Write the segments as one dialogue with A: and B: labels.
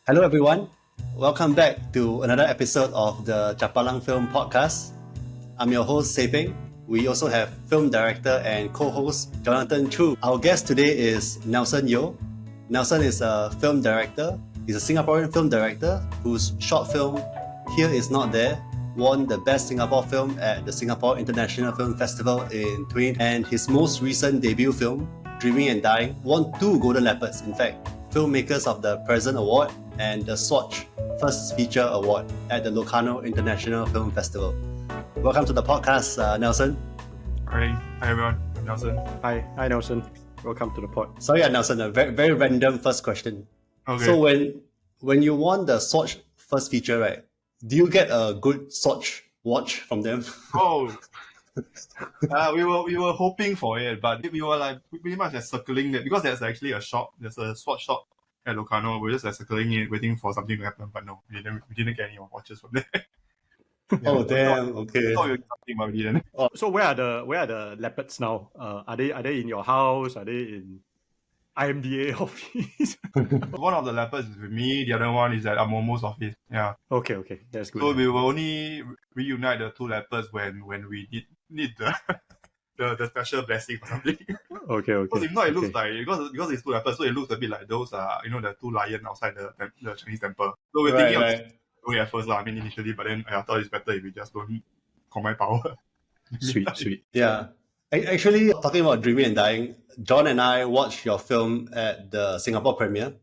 A: Hello, everyone. Welcome back to another episode of the Chapalang Film Podcast. I'm your host, Seping. We also have film director and co-host Jonathan Chu. Our guest today is Nelson Yeo. Nelson is a film director. He's a Singaporean film director whose short film Here Is Not There won the Best Singapore Film at the Singapore International Film Festival in 2020, and his most recent debut film, Dreaming and Dying, won 2 Golden Leopards, in fact, Filmmakers of the Present Award and the Swatch First Feature Award at the Locarno International Film Festival. Welcome to the podcast, Nelson.
B: Hi everyone. I'm Nelson.
C: Hi Nelson. Welcome to the pod.
A: Sorry, Nelson, a very random first question.
B: Okay.
A: So when you won the Swatch First Feature, right, do you get a good Swatch watch from them?
B: Oh, we were hoping for it, but we were like pretty much like circling it because there's actually a shop. There's a Swatch shop at Locarno. We're just like circling it, waiting for something to happen. But no, we didn't get any watches from there.
A: Oh damn! Okay.
B: Thought we would get something, but we didn't.
C: So where are the leopards now? Are they in your house? Are they in IMDA office?
B: One of the leopards is with me. The other one is at Amomo's office. Yeah.
C: Okay, that's good.
B: So we will only reunite the 2 leopards when we need the special blessing or something.
C: Okay.
B: Because if not, it looks like because it's 2 leopards, so it looks a bit like those the 2 lions outside the Chinese temple. So we're thinking of doing at first, I mean initially, but then I thought it's better if we just don't combine power.
C: Sweet.
A: Yeah. Actually, talking about Dreaming and Dying, John and I watched your film at the Singapore premiere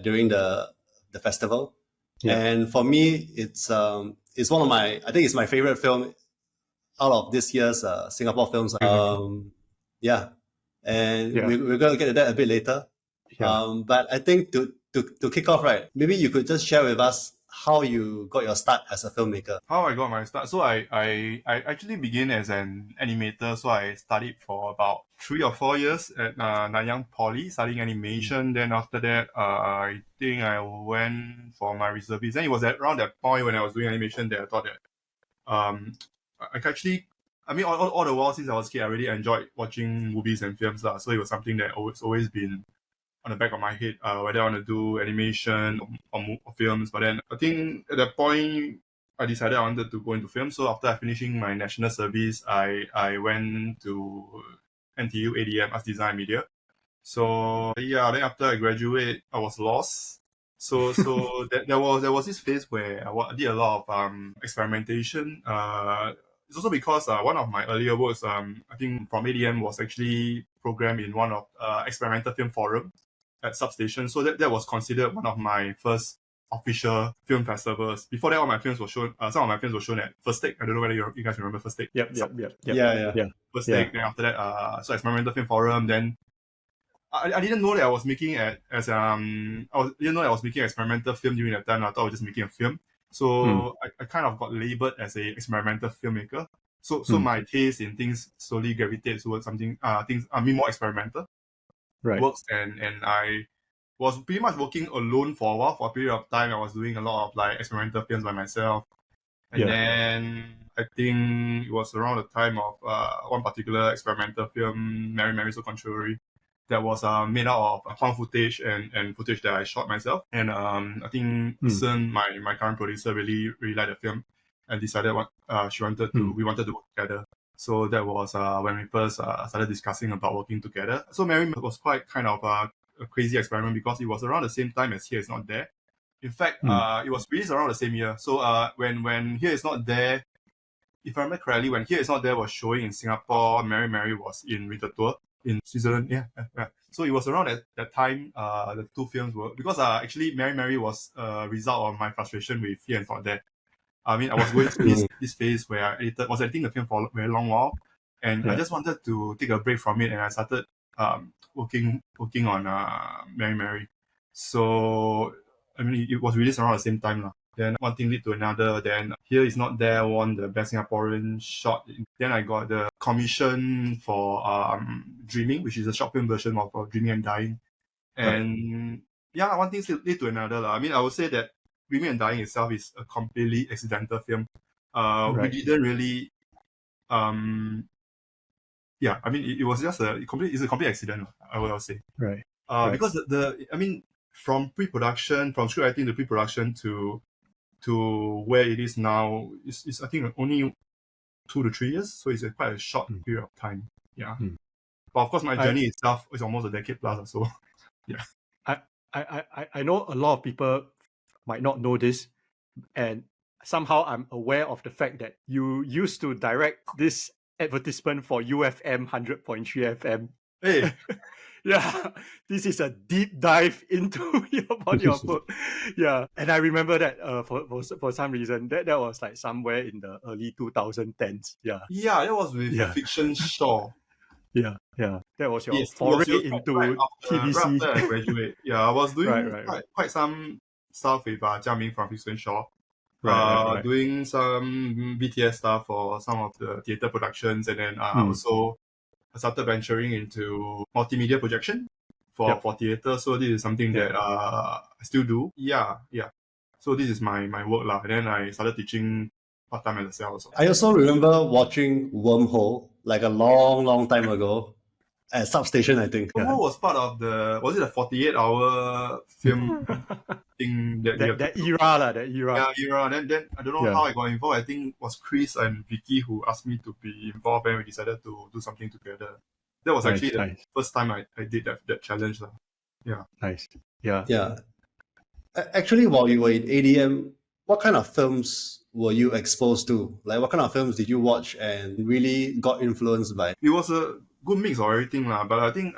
A: during the festival.
C: Yeah.
A: And for me, it's one of I think it's my favorite film out of this year's Singapore films. Yeah. And we're going to get to that a bit later.
C: Yeah.
A: But I think to kick off, right, maybe you could just share with us how you got your start as a filmmaker.
B: How I got my start? So I actually began as an animator. So I studied for about 3 or 4 years at Nanyang Poly, studying animation. Then after that, I think I went for my reservist. Then it was around that point when I was doing animation that I thought that all the while since I was a kid, I really enjoyed watching movies and films. So it was something that always been on the back of my head, whether I want to do animation or films. But then I think at that point, I decided I wanted to go into film. So after finishing my national service, I went to NTU ADM, Arts Design Media. So yeah, then after I graduate, I was lost. So there was this phase where I did a lot of experimentation. It's also because one of my earlier works, I think from ADM, was actually programmed in one of experimental film forum at Substation. So that was considered one of my first official film festivals. Before that, all my films were shown. Some of my films were shown at First Take. I don't know whether you guys remember First Take.
C: Yep.
A: Yeah.
B: First Take. Then after that, so experimental film forum. Then I didn't know that I was making didn't know that I was making experimental film during that time. I thought I was just making a film. So I kind of got labeled as a experimental filmmaker. So my taste in things slowly gravitated towards something more experimental.
C: Right.
B: Works and I was pretty much working alone for a while. For a period of time, I was doing a lot of like experimental films by myself. And then I think it was around the time of one particular experimental film, Mermaid, So Contrary, that was made out of found footage and footage that I shot myself. And I think Sun, my current producer, really liked the film and decided we wanted to work together. So that was when we first started discussing about working together. So Mermaid was quite kind of a crazy experiment because it was around the same time as Here Is Not There. In fact, it was released around the same year. So when Here Is Not There, if I remember correctly, when Here Is Not There was showing in Singapore, Mary was in winter tour in Switzerland. Yeah. So it was around that time the 2 films were, because actually Mary was a result of my frustration with Here Is Not There. I mean, I was going through this phase where I was editing the film for a very long while, and I just wanted to take a break from it, and I started working on Mary. So I mean, it was released around the same time. Then one thing led to another. Then Here Is Not There won the Best Singaporean Short. Then I got the commission for Dreaming, which is a short film version of Dreaming and Dying. And one thing led to another. I mean, I would say that Dreaming and Dying itself is a completely accidental film. We didn't really I mean, it was just it's a complete accident, I would say.
C: Right.
B: Because from pre-production, from script writing to pre-production to where it is now, is I think only 2 to 3 years. So it's quite a short period of time. Yeah. But of course, my journey itself is almost a decade plus or so. Yeah.
C: I know a lot of people might not know this, and somehow I'm aware of the fact that you used to direct this advertisement for UFM 100.3 FM.
B: Hey.
C: Yeah, this is a deep dive into your body of work. Yeah, and I remember that for some reason that was like somewhere in the early 2010s. Yeah,
B: that was with Fiction Shaw.
C: Yeah, that was your foray into TVC.
B: Right after I graduate. Yeah, I was doing quite some stuff with Jiaming from Fiction Shaw. Doing some BTS stuff for some of the theatre productions, and then also I started venturing into multimedia projection for theatre. So this is something that I still do. Yeah. So this is my work lah. And then I started teaching part-time at LaSalle also.
A: I also remember watching Wormhole like a long time ago at Substation, I think.
B: Wormhole was part of was it a 48-hour film thing that
C: era?
B: Yeah, era. Then I don't know how I got involved. I think it was Chris and Vicky who asked me to be involved, and we decided to do something together. That was actually the first time I did that challenge. Yeah.
C: Nice. Yeah.
A: Actually, while you were in ADM, what kind of films were you exposed to? Like, what kind of films did you watch and really got influenced by?
B: It was a good mix of everything lah. But I think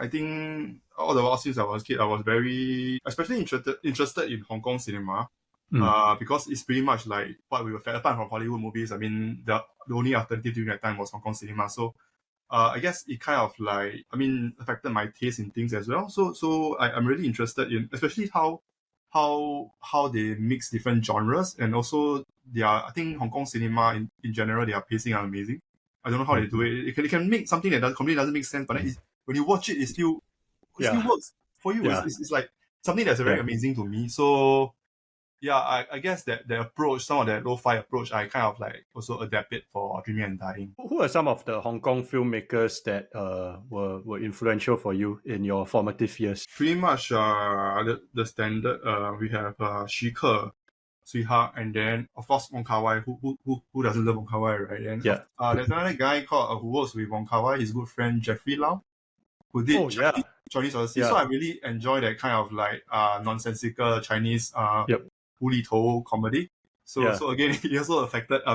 B: all the while since I was a kid, I was very especially interested in Hong Kong cinema. Because it's pretty much like what we were fed apart from Hollywood movies. I mean, the only alternative during that time was Hong Kong cinema. So I guess it kind of like, affected my taste in things as well. So I'm really interested in, especially how they mix different genres, and also I think Hong Kong cinema in general, their pacing are amazing. I don't know how they do it. It can make something that completely doesn't make sense, but then when you watch it, it still works for you. It's like something that's very amazing to me. So yeah, I guess that the approach, some of that lo-fi approach, I kind of like also adapt it for Dreaming and Dying.
C: Who are some of the Hong Kong filmmakers that were influential for you in your formative years?
B: Pretty much the standard. We have Xu Ke, Sweetheart, and then of course Wong Kar-wai. Who doesn't love Wong Kar-wai, right? And there's another guy called who works with Wong Kar-wai. His good friend Jeffrey Lau, who did Chinese Odyssey. So I really enjoy that kind of like nonsensical Chinese Wu-li-tou comedy. So again, it also affected. I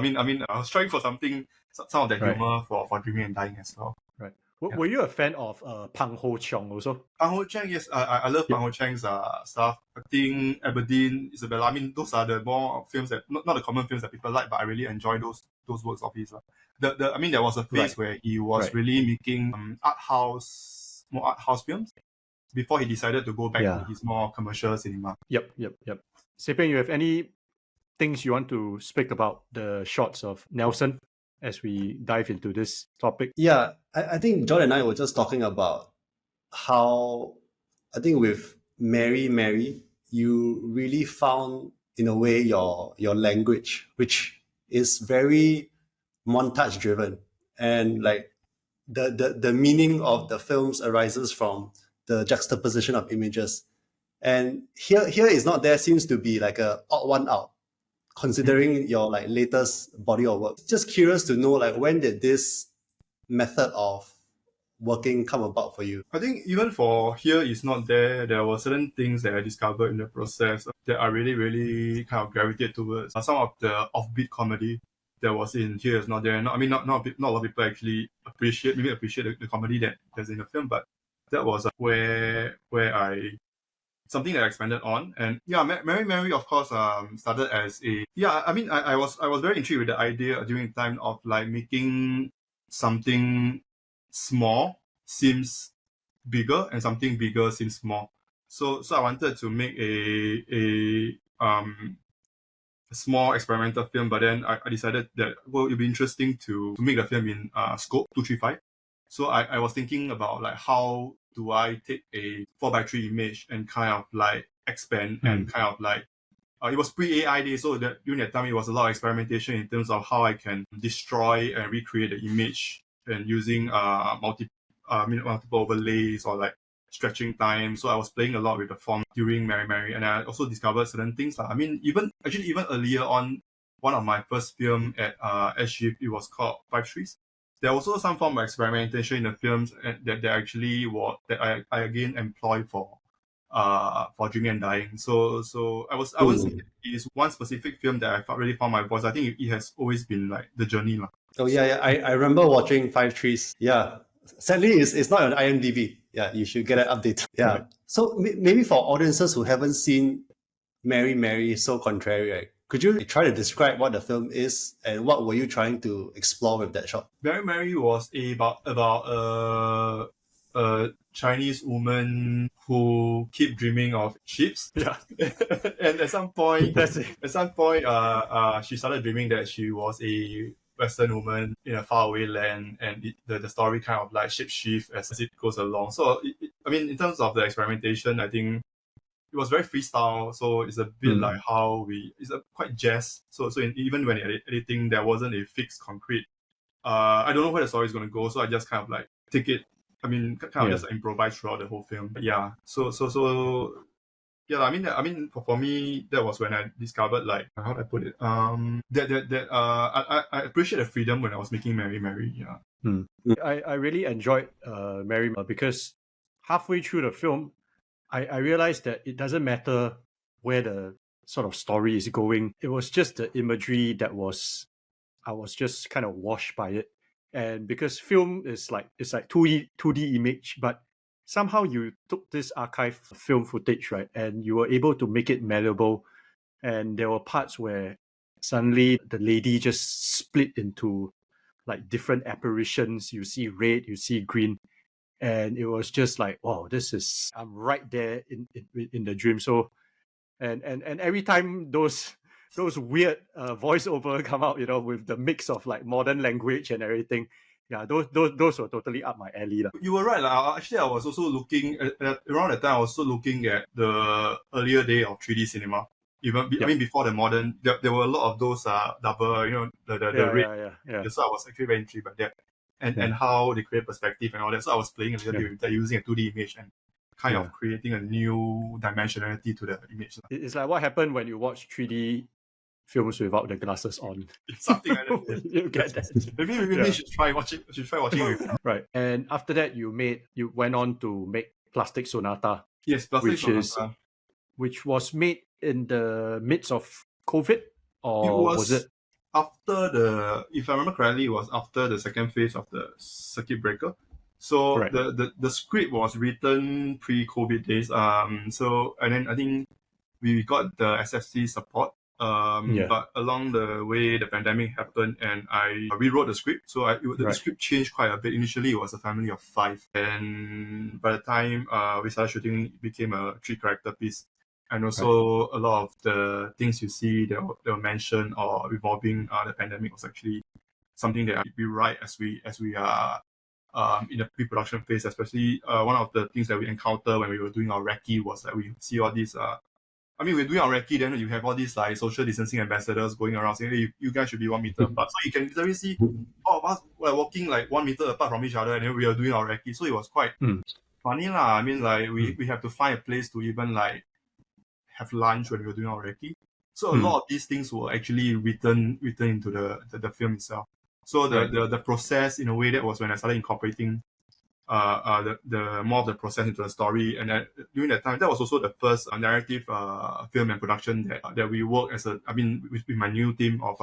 B: was trying for some of that humor for Dreaming and Dying as well.
C: Right. Were you a fan of Pang Ho Cheong also?
B: Pang Ho Cheong, yes. I love Pang Ho Cheong's stuff. I think Aberdeen, Isabella. Those are the more films that not the common films that people like, but I really enjoy those works of his. There was a phase where he was really making more art house films before he decided to go back to his more commercial cinema.
C: Yep. Sepeng, you have any things you want to speak about the shots of Nelson as we dive into this topic?
A: Yeah, I think John and I were just talking about how I think with Mary, you really found in a way your language, which is very montage driven, and like the meaning of the films arises from the juxtaposition of images. And here is not there seems to be like a odd one out, considering your like latest body of work. Just curious to know, like, when did this method of working come about for you?
B: I think even for Here Is Not There, there were certain things that I discovered in the process that I really, really kind of gravitate towards. Some of the offbeat comedy that was in Here Is Not There. Not a lot of people actually appreciate the comedy that's in the film, but that was where something that I expanded on. And Mary, of course, started as I was very intrigued with the idea during the time of like making something small seems bigger and something bigger seems small. So I wanted to make a small experimental film, but then I decided that it'd be interesting to make the film in scope 235. So I was thinking about like how do I take a 4:3 image and kind of like expand and kind of like it was pre-AI days, so that during that time it was a lot of experimentation in terms of how I can destroy and recreate the image and using multiple overlays or like stretching time. So I was playing a lot with the form during Mermaid, and I also discovered certain things. I mean, even earlier on, one of my first film at SG, it was called Five Trees. There was also some form of experimentation in the films that actually that I again employ for Dreaming and Dying. So I was it is one specific film that I really found my voice. I think it has always been like the journey.
A: Oh yeah. I remember watching Five Trees. Yeah. Sadly, it's not on IMDb. Yeah, you should get an update. Yeah. Right. So maybe for audiences who haven't seen Mary, Mary, So Contrary, right? Could you try to describe what the film is and what were you trying to explore with that shot?
B: Mary, Mary was about a Chinese woman who keep dreaming of ships.
C: Yeah.
B: And at some point, she started dreaming that she was a Western woman in a faraway land, and the story kind of like shapeshift as it goes along. So, I mean, in terms of the experimentation, I think it was very freestyle. So it's a bit like how it's quite jazz. So even when editing, there wasn't a fixed concrete. I don't know where the story is going to go, so I just kind of like take it. I mean, kind of just improvise throughout the whole film. But yeah, so yeah. I mean, for me, that was when I discovered, like, how do I put it? I appreciate the freedom when I was making Mary, Mary. Yeah.
C: I really enjoyed Mary because halfway through the film, I realized that it doesn't matter where the sort of story is going. It was just the imagery that I was just kind of washed by it. And because film is like, it's like 2D image, but somehow you took this archive film footage, right? And you were able to make it malleable. And there were parts where suddenly the lady just split into like different apparitions. You see red, you see green. And it was just like, wow, I'm right there in the dream. So, and every time those weird voiceover come out, with the mix of like modern language and everything, yeah, those were totally up my alley.
B: You were right. Actually, I was also looking at around that time. I was also looking at the earlier day of 3D cinema. I mean, before the modern, there were a lot of those double, the red. Yeah. So I was actually very intrigued by that. And how they create perspective and all that. So I was playing a little bit with that, using a 2D image and kind of creating a new dimensionality to the image.
C: It's like what happened when you watch 3D films without the glasses on.
B: Something like that.
C: You get that.
B: Maybe you should try watching it.
C: Right. And after that, you went on to make Plastic Sonata.
B: Yes, Plastic Sonata.
C: Which was made in the midst of COVID, or was it?
B: After if I remember correctly, it was after the second phase of the circuit breaker. So the script was written pre-COVID days. So, and then I think we got the SFC support. But along the way, the pandemic happened, and I rewrote the script. So the script changed quite a bit. Initially, it was a family of 5, and by the time we started shooting, it became a 3-character piece. And also a lot of the things you see that were mentioned or revolving the pandemic was actually something that we write as we are in the pre-production phase. Especially one of the things that we encountered when we were doing our recce was that we see all these. I mean, we're doing our recce, then you have all these like social distancing ambassadors going around saying, hey, you guys should be 1 meter apart. So you can literally see all of us were walking like 1 meter apart from each other, and then we are doing our recce. So it was quite funny lah. I mean, like we have to find a place to even like have lunch when we were doing our recce. So a lot of these things were actually written into the film itself. So the process, in a way, that was when I started incorporating the more of the process into the story. And during that time, that was also the first narrative film and production that we worked with my new team of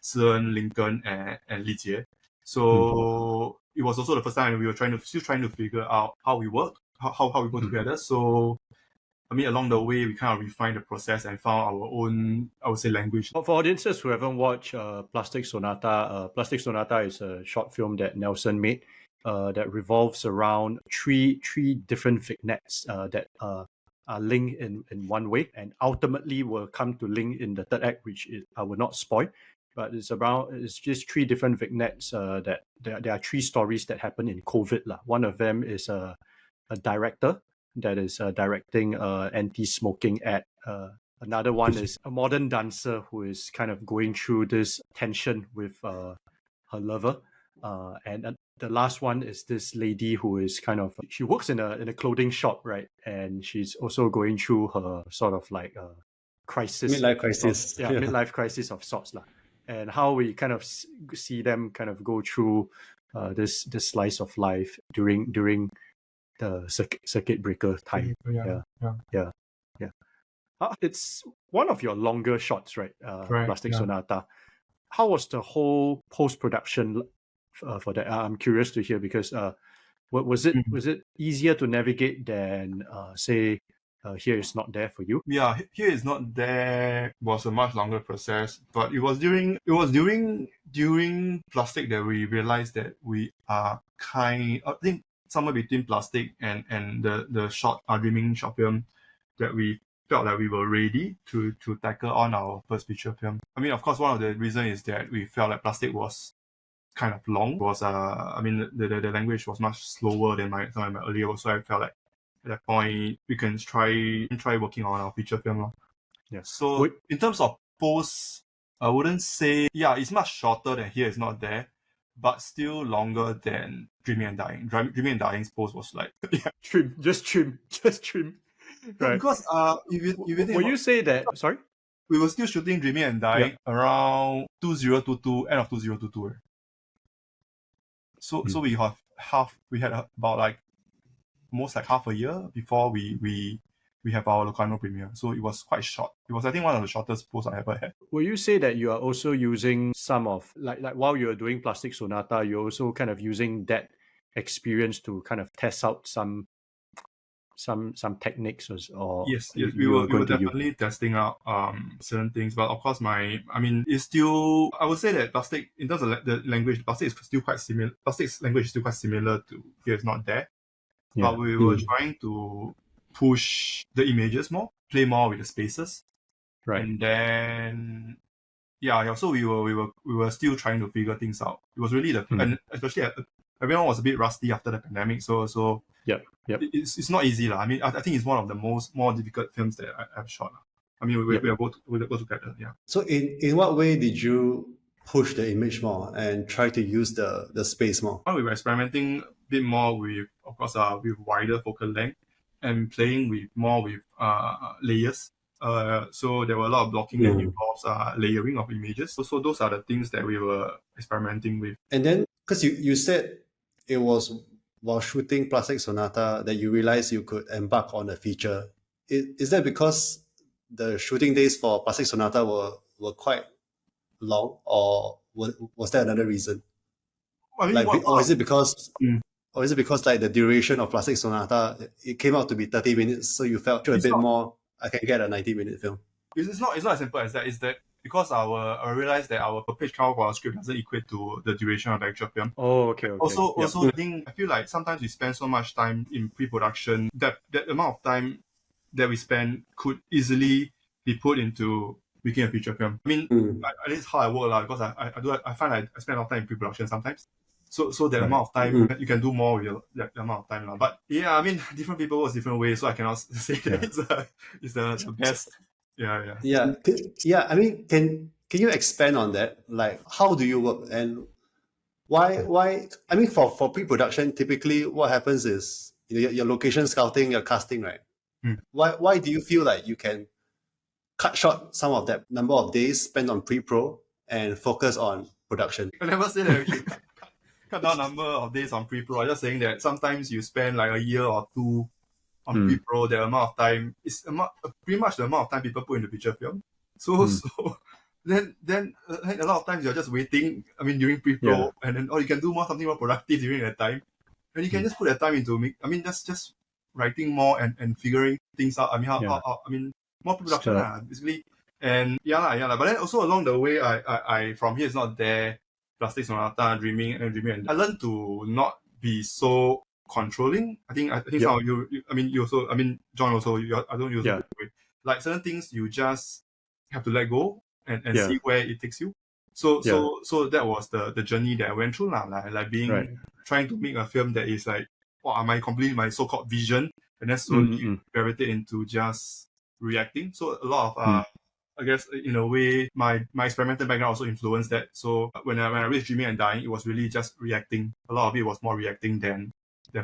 B: Sen, Lincoln, and Li Jie. So it was also the first time we were still trying to figure out how we work, how we work together. So I mean, along the way, we kind of refined the process and found our own, I would say, language.
C: For audiences who haven't watched Plastic Sonata is a short film that Nelson made that revolves around three different vignettes that are linked in one way, and ultimately will come to link in the third act, which I will not spoil. But it's just 3 different vignettes that there are 3 stories that happen in COVID. One of them is a director that is directing anti-smoking ad. Another one is a modern dancer who is kind of going through this tension with her lover. And the last one is this lady who is kind of, she works in a clothing shop, right? And she's also going through her sort of like a crisis.
A: Midlife crisis.
C: Yeah, midlife crisis of sorts. And how we kind of see them kind of go through this slice of life during the circuit breaker time. Yeah. It's one of your longer shots, right? Plastic Sonata. How was the whole post-production for that? I'm curious to hear, because was it easier to navigate than say Here Is Not There for you?
B: Yeah, Here Is Not There was a much longer process, but it was during Plastic that we realized that we are I think somewhere between Plastic and the short Dreaming short film, that we felt that we were ready to tackle on our first feature film. I mean, of course, one of the reasons is that we felt like Plastic was kind of long. It was the language was much slower than some of my earlier work, so I felt like at that point we can try working on our feature film.
C: Yeah.
B: So in terms of post, I wouldn't say it's much shorter than Here Is Not There, but still longer than Dreaming and Dying. Dreaming and Dying's post was like
C: trim. Right.
B: Because if you think
C: will you say that? Sorry,
B: we were still shooting Dreaming and Dying around 2022, end of 2022. So we had about like almost like half a year before we have our Locarno premiere. So it was quite short. It was, I think, one of the shortest posts I ever had.
C: Will you say that you are also using some of like while you're doing Plastic Sonata, you're also kind of using that experience to kind of test out some techniques or
B: yes, we were definitely testing out certain things, but of course it's still, I would say that Plastic, in terms of the language, Plastic is still quite similar. Plastic's language is still quite similar to Here Is Not There, but we were trying to push the images more, play more with the spaces,
C: right?
B: And then so we were still trying to figure things out. It was really and especially everyone was a bit rusty after the pandemic, so it's not easy. I mean, I think it's one of the more difficult films that I've shot. I mean, we are both together. Yeah.
A: So in what way did you push the image more and try to use the space more?
B: We were experimenting a bit more with, of course, with wider focal length and playing with layers. So there were a lot of blocking that involves layering of images. So those are the things that we were experimenting with.
A: And then, because you said it was while shooting Plastic Sonata that you realized you could embark on a feature. Is that because the shooting days for Plastic Sonata were quite long, or was there another reason?
B: I mean,
A: or is it because like the duration of Plastic Sonata, it came out to be 30 minutes, so you felt a bit more, I can get a 90-minute film?
B: It's not as simple as that. It's that because I realized that our page count for our script doesn't equate to the duration of the actual film.
C: Oh, okay.
B: Also, I feel like sometimes we spend so much time in pre-production that amount of time that we spend could easily be put into making a feature film. I mean, this is how I work, because I find I spend a lot of time in pre-production sometimes. So that amount of time, you can do more with that amount of time. But I mean, different people work different ways, so I cannot say that it's the best.
A: Yeah. I mean, can you expand on that? Like, how do you work, and why? I mean, for pre-production, typically what happens is your location scouting, your casting, right? Why do you feel like you can cut short some of that number of days spent on pre-pro and focus on production?
B: I never say that we should cut down number of days on pre-pro. I'm just saying that sometimes you spend like a year or two on pre-pro. The amount of time is pretty much the amount of time people put in the feature film. So then a lot of times you're just waiting. I mean, during pre-pro, and then you can do something more productive during that time, and you can just put that time into that's just writing more and figuring things out. I mean, more production basically. And but then also along the way, I from Here Is Not There, Plastic Sonata, Dreaming, and I learned to not be so controlling. I think some of you also, John also, I don't use it that way. Like certain things you just have to let go and see where it takes you. So that was the journey that I went through, like being trying to make a film that is like, am I completing my so-called vision, and then slowly gravitate into just reacting. So a lot of I guess in a way, my experimental background also influenced that. So when I reached Dreaming and Dying, it was really just reacting. A lot of it was more reacting than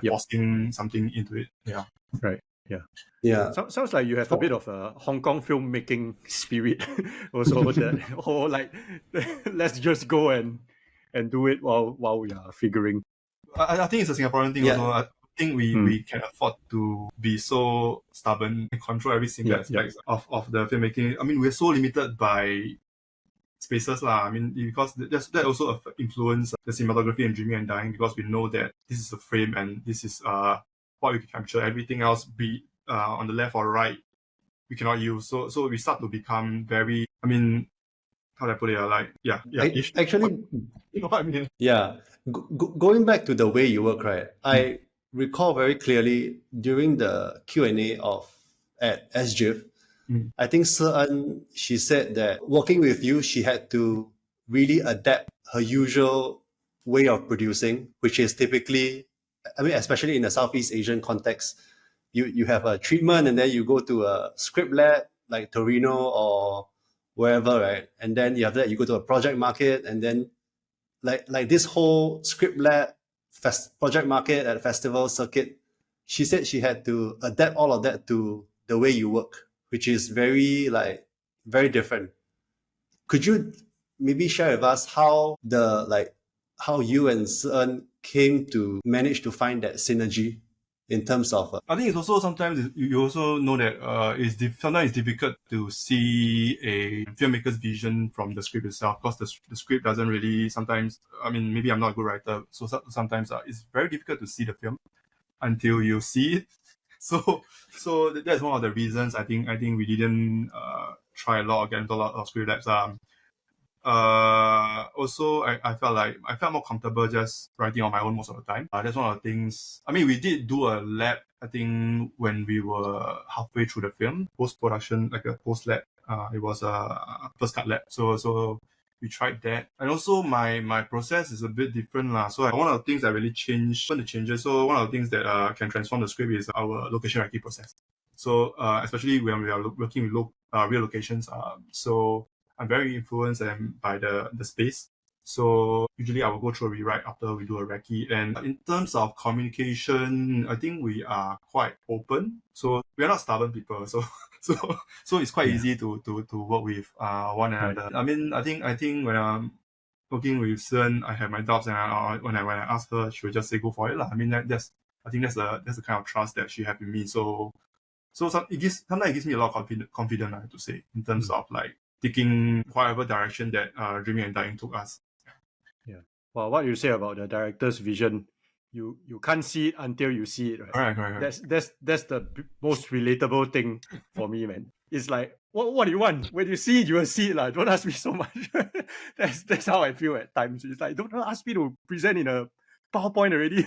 B: forcing something into it. Yeah.
C: Right. Yeah.
A: Yeah.
C: Sounds like you have a bit of a Hong Kong filmmaking spirit. Also, that whole like, let's just go and do it while we are figuring.
B: I think it's a Singaporean thing also. I think we can afford to be so stubborn and control every single aspect of the filmmaking. I mean, we're so limited by spaces lah. I mean, because that also influence the cinematography and Dreaming and Dying, because we know that this is a frame and this is what we can capture. Everything else, be on the left or right, we cannot use. So we start to become very, I mean, how do I put it?
A: Actually,
B: you know what I mean?
A: Yeah. Going back to the way you work, right? I recall very clearly during the Q&A at SGIF, I think she said that working with you, she had to really adapt her usual way of producing, which is typically, I mean, especially in the Southeast Asian context, you have a treatment and then you go to a script lab like Torino or wherever, right? And then after that, you go to a project market, and then like this whole script lab project market at festival circuit, she said she had to adapt all of that to the way you work, which is very different. Could you maybe share with us how you and Sean came to manage to find that synergy in terms of
B: I think it's also sometimes you also know that sometimes it's difficult to see a filmmaker's vision from the script itself, because the script doesn't really sometimes, I mean, maybe I'm not a good writer, so sometimes it's very difficult to see the film until you see it. So that's one of the reasons I think we didn't try a lot, get into a lot of script labs. Also, I felt more comfortable just writing on my own most of the time. That's one of the things. I mean, we did do a lab, I think, when we were halfway through the film, post-production, like a post-lab. It was a first cut lab. So we tried that. And also my process is a bit different lah. So one of the things that really changed, one of the changes, so one of the things that can transform the script is our location writing process. So especially when we are working with real locations, so I'm very influenced by the space. So usually I will go through a rewrite after we do a recce. And in terms of communication, I think we are quite open. So we are not stubborn people. So it's quite easy to work with one another. I mean, I think when I'm working with Sun, I have my doubts, and when I ask her, she will just say go for it lah. I mean, that's the kind of trust that she has in me. So sometimes it gives me a lot of confidence, I have to say, in terms of like taking whatever direction that Dreaming and Dying took us.
C: Yeah. Well, what you say about the director's vision, you can't see it until you see it, right?
B: Correct.
C: That's the most relatable thing for me, man. It's like, what do you want? When you see it, you will see it. Don't ask me so much. That's how I feel at times. It's like, don't ask me to present in a PowerPoint already.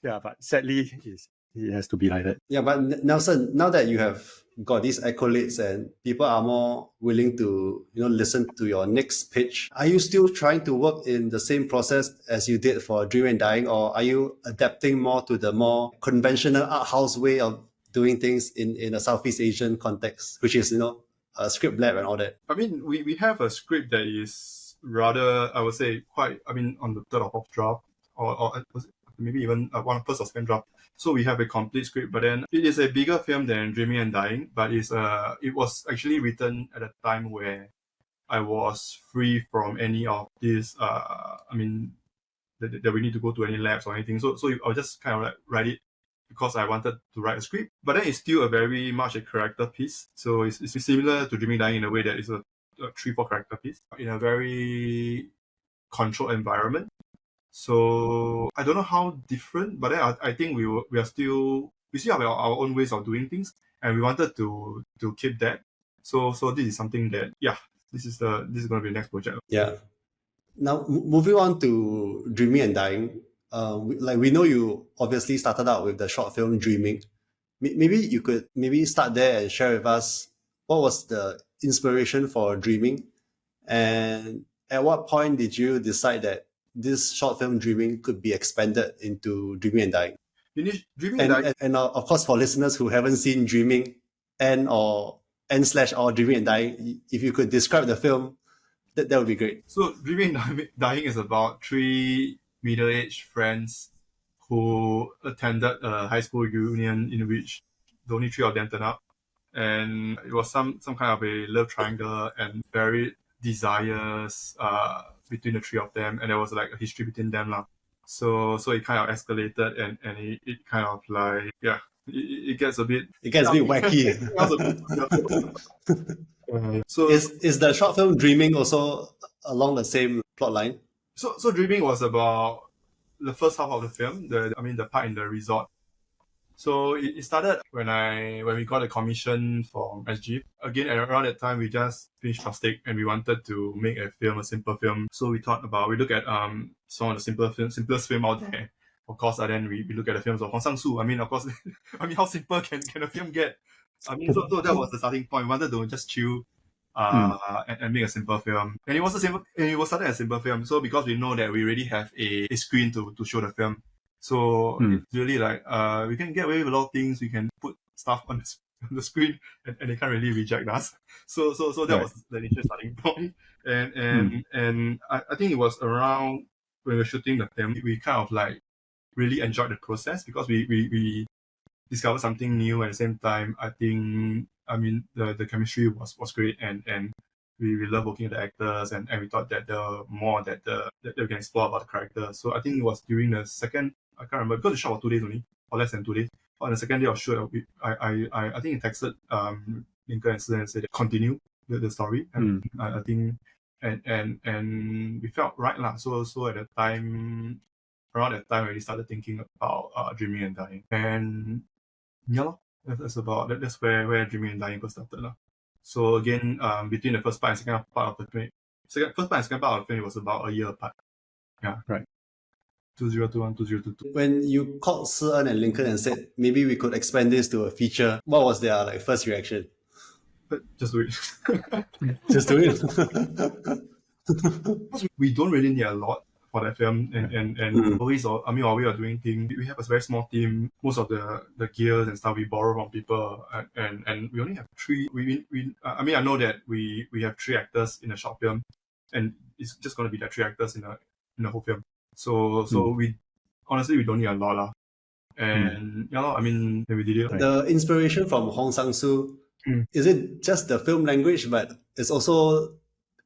C: Yeah, but sadly, it has to be like that.
A: Yeah, but Nelson, now that you have got these accolades and people are more willing to listen to your next pitch, are you still trying to work in the same process as you did for Dream and Dying, or are you adapting more to the more conventional art house way of doing things in a Southeast Asian context, which is a script lab and all that?
B: I mean, we have a script that is rather, I would say, quite, I mean, on the third or fourth draft, or maybe even one first or second draft. So we have a complete script, but then it is a bigger film than Dreaming and Dying, but it was actually written at a time where I was free from any of this, that we need to go to any labs or anything. So I'll just kind of like write it because I wanted to write a script, but then it's still a very much a character piece. So it's similar to Dreaming and Dying in a way that it's a 3-4 character piece in a very controlled environment. So I don't know how different, but then I think we still have our own ways of doing things, and we wanted to keep that. So this is something that this is going to be the next project.
A: Yeah. Now moving on to Dreaming and Dying, we know you obviously started out with the short film Dreaming. Maybe you could start there and share with us what was the inspiration for Dreaming, and at what point did you decide that this short film Dreaming could be expanded into Dreaming and Dying?
B: Dreaming and Dying.
A: And of course, for listeners who haven't seen Dreaming and or and/or Dreaming and Dying. If you could describe the film, that would be great.
B: So Dreaming and Dying is about three middle-aged friends who attended a high school reunion in which the only three of them turned up. And it was some kind of a love triangle and varied desires between the three of them, and there was like a history between them lah. So it kind of escalated and it kind of like it gets a bit
A: wacky.
B: So
A: is the short film Dreaming also along the same plot line?
B: So Dreaming was about the first half of the film, the part in the resort. So it started when we got a commission from SG. Again, around that time, we just finished Plastic and we wanted to make a simple film. So we thought about, we look at some of the simplest film out there. Of course, and then we look at the films of Hong Sang-soo. Of course, how simple can a film get? So that was the starting point. We wanted to just chill and make a simple film. And it was started as a simple film. So because we know that we already have a screen to show the film. So it's really like we can get away with a lot of things. We can put stuff on the screen and they can't really reject us. So that was the initial starting point. And I think it was around when we were shooting the film, we kind of like really enjoyed the process because we discovered something new at the same time. The chemistry was great and we love working with the actors and we thought that there were more that we can explore about the characters. So I think it was during the second, I can't remember, because the shot was 2 days only, or less than 2 days. On the second day of shoot, I think I texted Lincoln and said continue the story. And I think and we felt right lah. So at the time, around that time, I already started thinking about Dreaming and Dying. And that's where Dreaming and Dying got started lah. So again, between the first part and second part of the film, first part and second part of the film, it was about a year apart. Yeah.
C: Right.
B: 2021, 2022.
A: When you called Si-en and Lincoln and said maybe we could expand this to a feature, what was their first reaction?
B: Just do it.
A: Just do it.
B: We don't really need a lot for that film, and always, while we are doing things, we have a very small team. Most of the gears and stuff we borrow from people, and we only have three. I know that we have 3 actors in a short film, and it's just going to be that 3 actors in the whole film. So we honestly we don't need a lot lah. And we did it.
A: The inspiration from Hong Sang-soo, is it just the film language, but it's also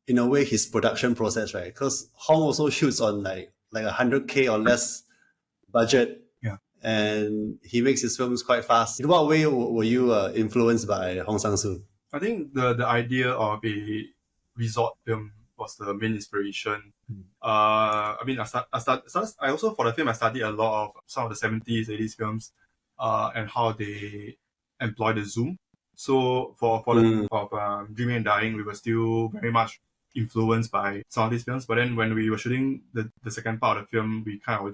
A: in a way his production process, right? Because Hong also shoots on like 100K or less budget, and he makes his films quite fast. In what way were you influenced by Hong Sang-soo?
B: I think the idea of a resort film was the main inspiration. I also for the film I studied a lot of some of the 70s, 80s films, and how they employ the zoom. So for the of Dreaming and Dying, we were still very much influenced by some of these films. But then when we were shooting the second part of the film, we kind of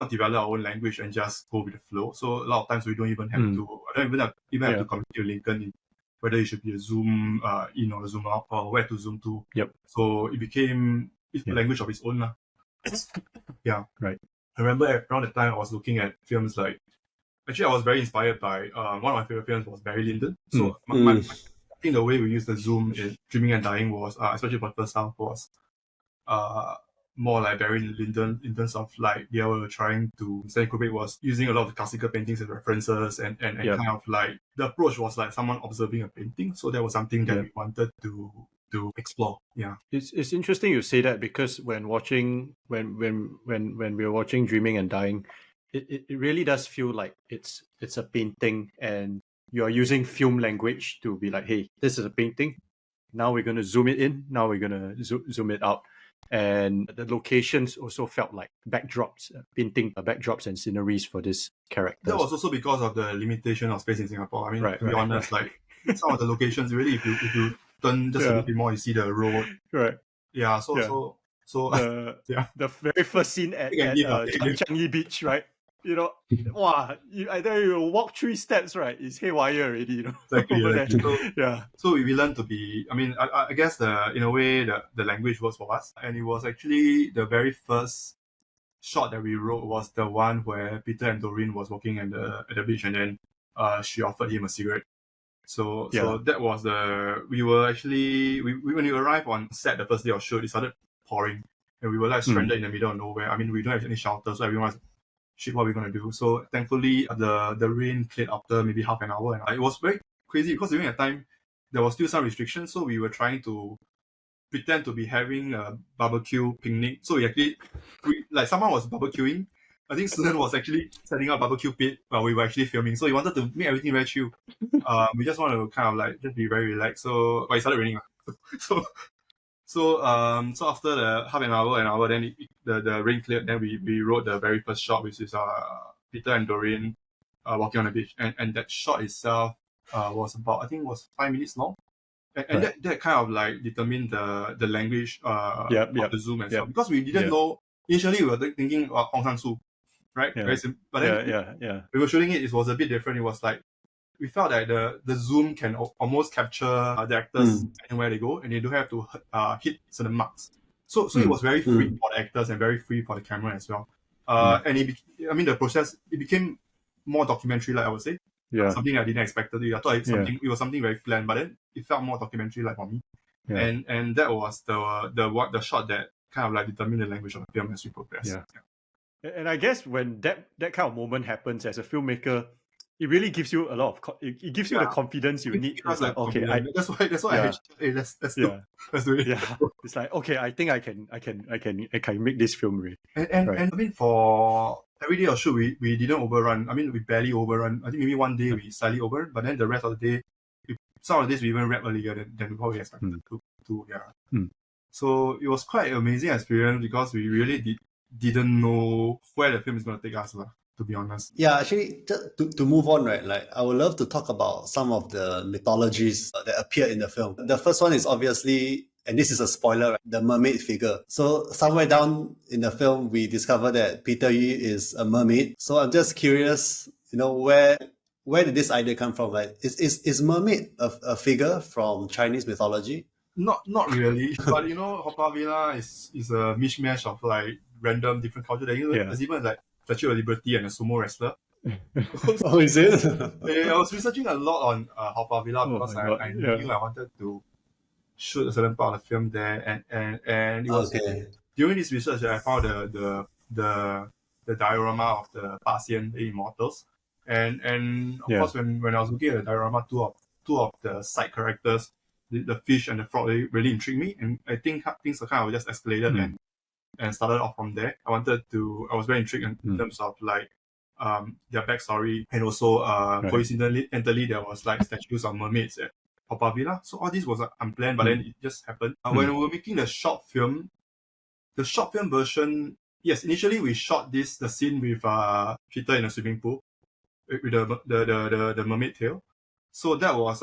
B: develop our own language and just go with the flow. So a lot of times we don't even have to. I don't even have to communicate with Lincoln in whether it should be a zoom in or a zoom out or where to zoom to.
C: Yep.
B: So it became a language of its own lah. Yeah.
C: Right.
B: I remember around the time I was looking at films like. Actually, I was very inspired by one of my favorite films was Barry Lyndon. So I think the way we used the zoom in Dreaming and Dying was, especially for the first half, was more like Barry Lyndon in terms of like they were trying to. Stanley Kubrick was using a lot of the classical paintings as references and kind of like the approach was like someone observing a painting. So that was something that we wanted to explore. Yeah,
C: it's interesting you say that because when we were watching Dreaming and Dying. It really does feel like it's a painting and you're using film language to be like, hey, this is a painting. Now we're going to zoom it in. Now we're going to zoom it out. And the locations also felt like backdrops, painting backdrops and sceneries for this character.
B: That was also because of the limitation of space in Singapore. I mean, to be honest, like some of the locations, really, if you turn just a little bit more, you see the road.
C: Right.
B: Yeah. So
C: the very first scene at Changi Beach, right? I tell you, walk 3 steps, right? It's haywire already,
B: Exactly. So we learned to be. I mean, I guess in a way the language works for us, and it was actually the very first shot that we wrote was the one where Peter and Doreen was walking at the beach, and then she offered him a cigarette, So
C: Yeah.
B: that was we were actually when we arrived on set the first day of shoot, it started pouring, and we were like stranded in the middle of nowhere. I mean, we don't have any shelter, so everyone was, shit, what are we gonna do? So thankfully, the rain cleared after maybe half an hour, and it was very crazy because during that time there was still some restrictions, so we were trying to pretend to be having a barbecue picnic. So like someone was barbecuing. I think Susan was actually setting up a barbecue pit while we were actually filming. So we wanted to make everything very chill. We just want to kind of like just be very relaxed. So but it started raining. so so after the half an hour, then the rain cleared. Then we wrote the very first shot, which is Peter and Doreen walking on the beach, and that shot itself was about, I think it was 5 minutes long. And
C: Right.
B: that kind of like determined the language of the Zoom as well. Because we didn't
C: Yep.
B: know, initially we were thinking Hong Sang-soo, right?
C: Yeah.
B: Very simple. But then
C: Yeah.
B: we were shooting it was a bit different. It was like, we felt that the Zoom can almost capture the actors anywhere they go, and they don't have to hit certain marks. So it was very free for the actors and very free for the camera as well. And the process, it became more documentary, like I would say.
C: Yeah.
B: Something I didn't expect to do. I thought it was something very planned, but then it felt more documentary like for me.
C: Yeah.
B: And that was the shot that kind of like determined the language of the film as we progress.
C: Yeah. And I guess when that kind of moment happens as a filmmaker, it really gives you a lot of it gives you the confidence you need. It's like, okay,
B: that's why I hate, hey, let's do it.
C: Yeah. It's like, okay, I think I can make this film really.
B: And I mean, for every day of shoot, we didn't overrun. I mean, we barely overrun. I think maybe one day we slightly overrun, but then the rest of the day, some of the days we even wrap earlier than what we expected to. So it was quite an amazing experience because we really didn't know where the film is going to take us, to be honest.
A: Yeah, actually, just to move on, right? Like, I would love to talk about some of the mythologies that appear in the film. The first one is obviously, and this is a spoiler, right? The mermaid figure. So somewhere down in the film, we discover that Peter Yi is a mermaid. So I'm just curious, where did this idea come from? Like, is mermaid a figure from Chinese mythology?
B: Not really, but Haw Villa is a mishmash of like random different culture. There's even like Statue of Liberty and a sumo wrestler.
A: Oh, is it?
B: I was researching a lot on Haw Villa because I knew I wanted to shoot a certain part of the film there, and it was during this research that I found the diorama of the Pasian, the Immortals, and of course when I was looking at the diorama, two of the side characters, the fish and the frog, they really intrigued me, and I think things are kind of just escalated and started off from there. I was very intrigued in terms of like their backstory, and also coincidentally there was like statues of mermaids at Haw Villa. So all this was unplanned, but then it just happened. When we were making the short film version, yes, initially we shot the scene with Peter in a swimming pool with the mermaid tail. So that was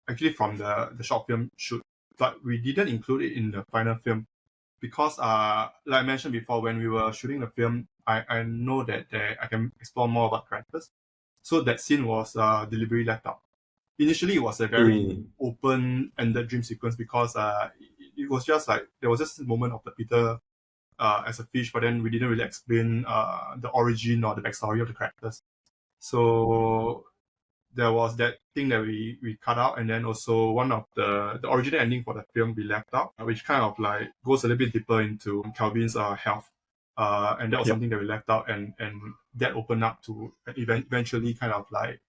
B: actually from the short film shoot, but we didn't include it in the final film because, like I mentioned before, when we were shooting the film, I know that I can explore more about characters. So that scene was deliberately left out. Initially, it was a very open-ended dream sequence because it was just like there was just this moment of the Peter as a fish, but then we didn't really explain the origin or the backstory of the characters. So there was that thing that we cut out, and then also one of the original ending for the film we left out, which kind of like goes a little bit deeper into Kelvin's health, and that was something that we left out, and that opened up to eventually kind of like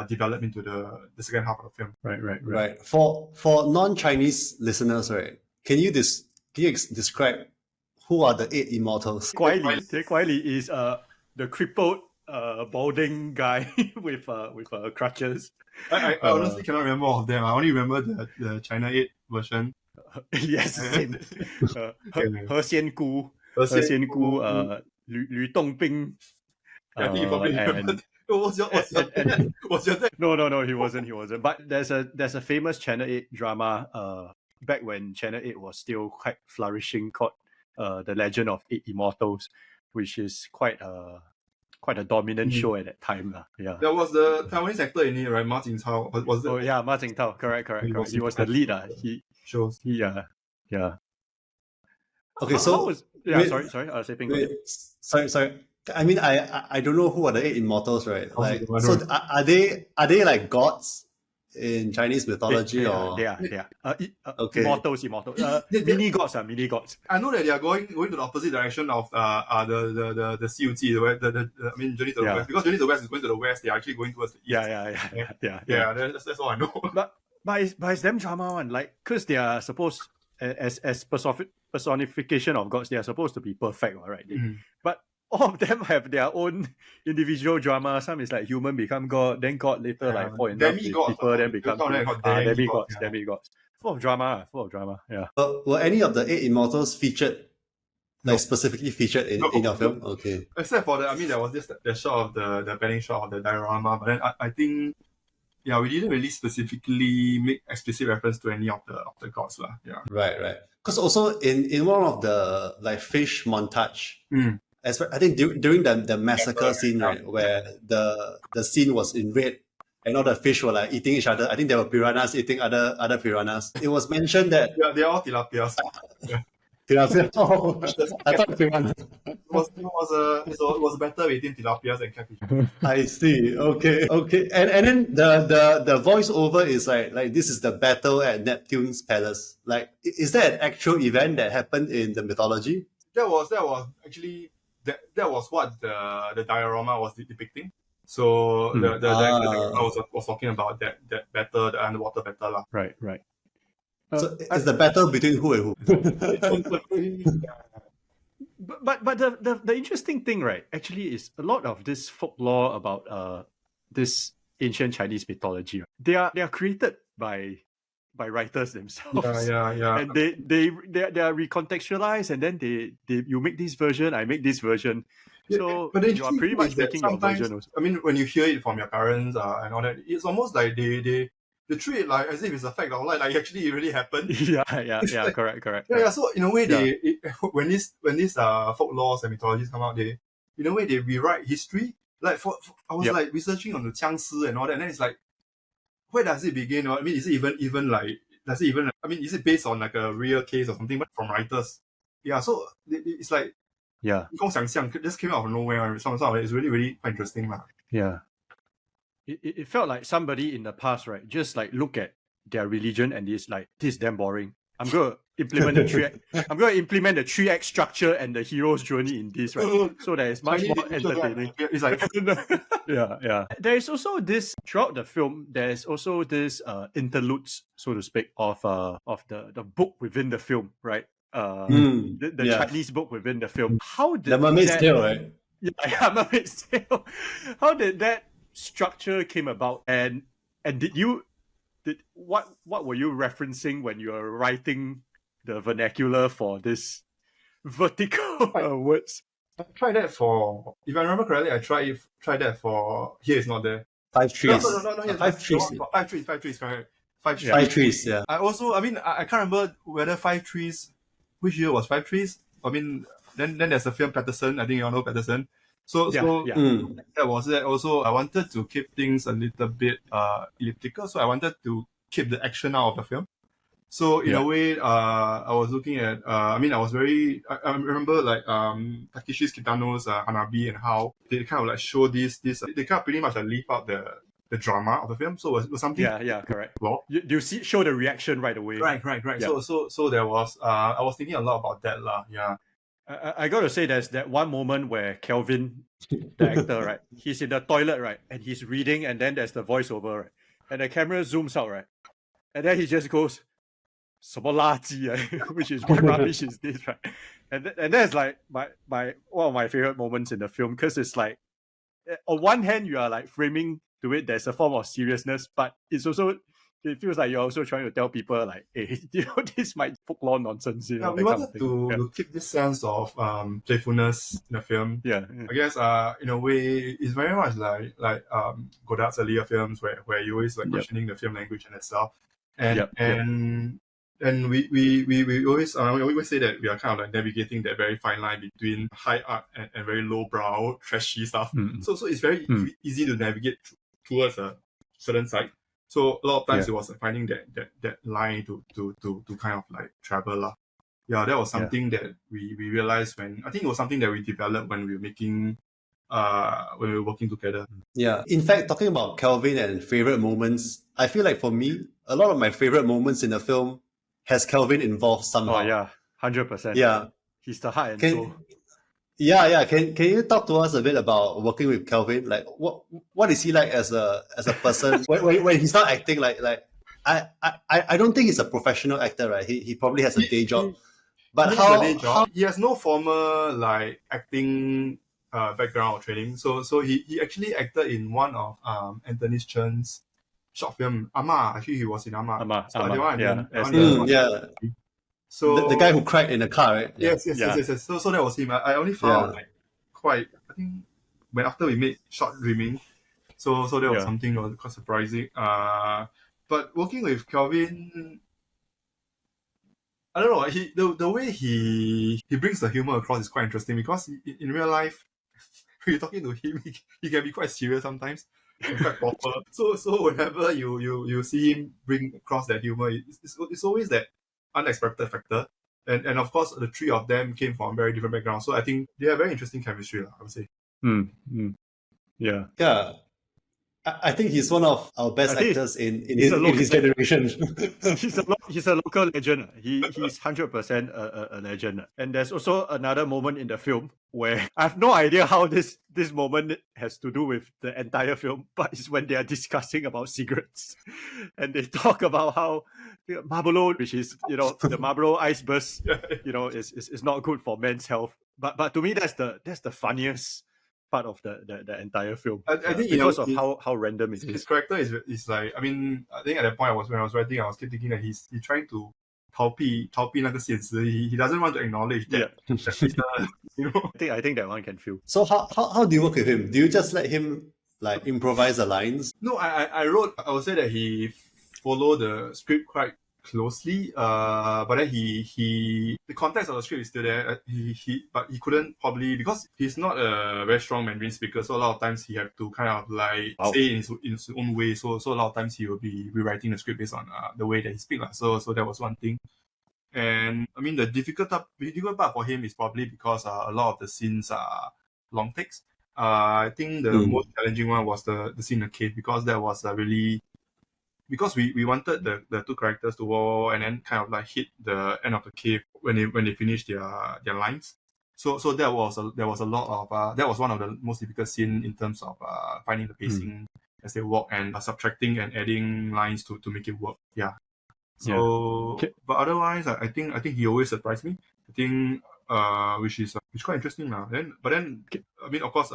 B: develop into the second half of the film.
C: Right.
A: For non-Chinese listeners, right? Can you describe who are the 8 immortals?
C: Kwai Li is the crippled balding guy with crutches.
B: I honestly cannot remember all of them. I only remember the China 8 version.
C: Yes, same. He Xian Gu, Lü Dongbing.
B: You probably remember. Was your dad?
C: No, he wasn't. But there's a famous Channel 8 drama back when Channel 8 was still quite flourishing, called The Legend of 8 Immortals, which is quite a dominant show at that time. Yeah.
B: There was the Taiwanese actor in it, right? Ma Jingtao. Was it?
C: Oh yeah, Ma Jingtao. Correct. He was the lead. Yeah.
A: Okay, so sorry. I mean, I don't know who are the 8 immortals, right? Like, so are they like gods? in Chinese mythology?
C: They are.
A: Okay.
C: Immortals. Mini gods.
B: I know that they are going to the opposite direction of the CUT, I mean Journey to the West, because Journey to the West is going to the west. They are actually going towards the east. Yeah. That's all I know.
C: But it's them drama one, like, because they are supposed as personification of gods, they are supposed to be perfect, right? But all of them have their own individual drama. Some is like human become god, then god later like fall in love with people, then become demigods. Full of drama. Yeah.
A: Were any of the 8 immortals featured, specifically featured in your film? Okay.
B: Except for there was just the shot of the panning shot of the diorama, but then I think we didn't really specifically make explicit reference to any of the gods lah. Yeah.
A: Right. Because also in one of the fish montage, I think during the massacre scene, right, where the scene was in red and all the fish were like eating each other. I think there were piranhas eating other piranhas. It was mentioned that
B: they're all tilapias.
A: tilapia. Oh, I thought piranha.
B: It was better eating tilapias and catfish.
A: I see. Okay. And then the voiceover is like this is the battle at Neptune's palace. Like, is that an actual event that happened in the mythology?
B: That was actually that was what the diorama was depicting. So the diorama was talking about that battle, the underwater battle lah.
C: Right.
A: So it's the battle between who and who?
C: But the interesting thing, right, actually is a lot of this folklore about this ancient Chinese mythology. They are created by writers themselves.
B: Yeah.
C: And they are recontextualized, and then you make this version, I make this version. So
B: but
C: you are pretty much making your version also.
B: I mean, when you hear it from your parents and all that, it's almost like they treat it like as if it's a fact of life, like actually it really happened.
C: Yeah, correct.
B: Yeah. So in a way, when these folklores and mythologies come out, they rewrite history. Like I was like researching on the Qiangsi and all that, and then it's like, where does it begin? I mean, is it even like, does it even, I mean, is it based on like a real case or something, but from writers? Yeah, so it's like, 光想象 just came out of nowhere. Some of it is really, really quite interesting.
C: Yeah. It felt like somebody in the past, right, just like look at their religion and it's like, this is damn boring. I'm going to implement the 3-act structure and the hero's journey in this, right? So that it's much more entertaining.
B: It's like
C: yeah. There is also this throughout the film. There is also this interludes, so to speak, of the book within the film, right? The Chinese book within the film. How did
A: the Mermaid's Tale, right?
C: Yeah, Mermaid's Tale. How did that structure came about? And what were you referencing when you were writing the vernacular for this vertical words?
B: I tried that for, if I remember correctly, I tried that for Here Is Not There.
A: 5 trees.
B: No, 5 trees. 5 trees, correct. 5 trees.
A: 5 trees, yeah.
B: I also, I can't remember whether 5 trees, which year was 5 trees? I mean, then there's the film Patterson. I think you all know Patterson. So that was it. Also, I wanted to keep things a little bit elliptical. So I wanted to keep the action out of the film. So in a way, I was looking at, I remember like Takeshi Kitano's Hanabi and how they kind of like show this, they kind of pretty much like leave out the drama of the film. So it was something.
C: Yeah, correct. Well, you show the reaction right away.
B: Right. Yeah. So there was, I was thinking a lot about that lah. Yeah.
C: I got to say, there's that one moment where Kelvin, the actor, right, he's in the toilet, right, and he's reading, and then there's the voiceover, right, and the camera zooms out, right, and then he just goes, 什么垃圾, which is what rubbish is this, right? And that's like my one of my favorite moments in the film, because it's like, on one hand, you are like framing to it, there's a form of seriousness, but it's also, it feels like you're also trying to tell people like, hey, this might folklore nonsense.
B: We wanted to keep this sense of playfulness in the film.
C: Yeah.
B: I guess in a way, it's very much like Godard's earlier films where you always like questioning the film language and itself. And we always say that we are kind of like navigating that very fine line between high art and very lowbrow, trashy stuff. So it's very easy to navigate towards a certain side. So a lot of times it was like finding that line to kind of like travel lah. Yeah, that was something that we realized I think it was something that we developed when we were making when we were working together.
A: Yeah. In fact, talking about Kelvin and favorite moments, I feel like for me, a lot of my favorite moments in the film has Kelvin involved somehow.
C: Oh yeah, 100%.
A: Yeah.
C: He's the heart and soul.
A: Can you talk to us a bit about working with Kelvin? Like what is he like as a person when he's not acting? I don't think he's a professional actor, right? He probably has a day job. But
B: he has no formal like acting background or training. So he actually acted in one of Anthony Chen's short film Ama. Actually, he was in Ama. So
A: the guy who cried in the car, right?
B: Yes. So that was him. I only found I think when after we made Short Dreaming, so that was something that was quite surprising. But working with Kelvin, I don't know. The way he brings the humor across is quite interesting because in real life, when you're talking to him, he can be quite serious sometimes, quite proper. So whenever you see him bring across that humor, it's always that unexpected factor. And of course, the three of them came from very different backgrounds. So I think they have very interesting chemistry, I would say.
C: Yeah.
A: Yeah. I think he's one of our best actors in his generation.
C: he's a local legend. He's 100% a legend. And there's also another moment in the film where I have no idea how this moment has to do with the entire film, but it's when they are discussing about cigarettes. And they talk about how Marlboro, which is, the Marlboro ice burst, is not good for men's health. But to me, that's the funniest part of the entire film.
B: I think
C: because of how random it is.
B: His character is like, I think at that point when I was writing, I was keep thinking that he's trying to 逃避那个现实. He doesn't want to acknowledge that.
C: I think that one can feel.
A: So how do you work with him? Do you just let him like improvise the lines?
B: No, I would say that he followed the script quite closely, but then the context of the script is still there. But he couldn't probably, because he's not a very strong Mandarin speaker, so a lot of times he have to kind of like say in his own way. So a lot of times he will be rewriting the script based on the way that he speaks. So that was one thing. And I mean the difficult part for him is probably because a lot of the scenes are long takes. I think the most challenging one was the scene in the cave, because that was really. Because we wanted the two characters to war and then kind of like hit the end of the cave when they finished their lines. So there was a lot of that was one of the most difficult scenes in terms of finding the pacing as they walk and subtracting and adding lines to make it work. Yeah. So but otherwise I think he always surprised me. I think which is quite interesting now. But then I mean of course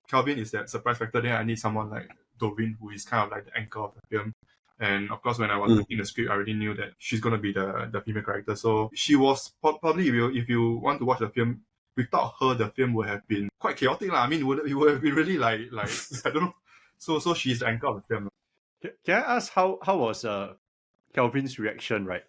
B: Kelvin is that surprise factor. Then I need someone like Doreen, who is kind of like the anchor of the film. And of course, when I was writing the script, I already knew that she's going to be the female character. So she was probably, if you want to watch the film, without her, the film would have been quite chaotic. I mean, it would have been really like I don't know. So she's the anchor of the film.
C: Can I ask how was Kelvin's reaction, right?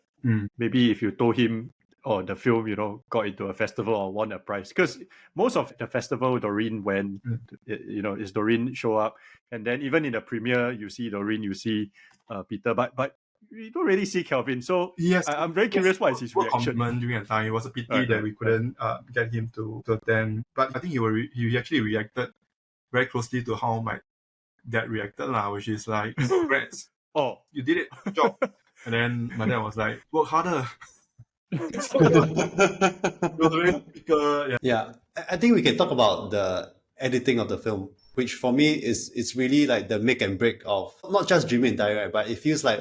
C: Maybe if you told him, the film, got into a festival or won a prize. Because most of the festival, Doreen went, is Doreen show up. And then even in the premiere, you see Doreen, you see Peter, but you don't really see Kelvin. So yes, I'm very curious what is his reaction.
B: During that time, it was a pity that we couldn't get him to attend. But I think he actually reacted very closely to how my dad reacted, which is like, congrats. You did it. Good job. And then my dad was like, work harder.
A: Yeah, I think we can talk about the editing of the film, which for me it's really like the make and break of not just dreaming and dying, right? But it feels like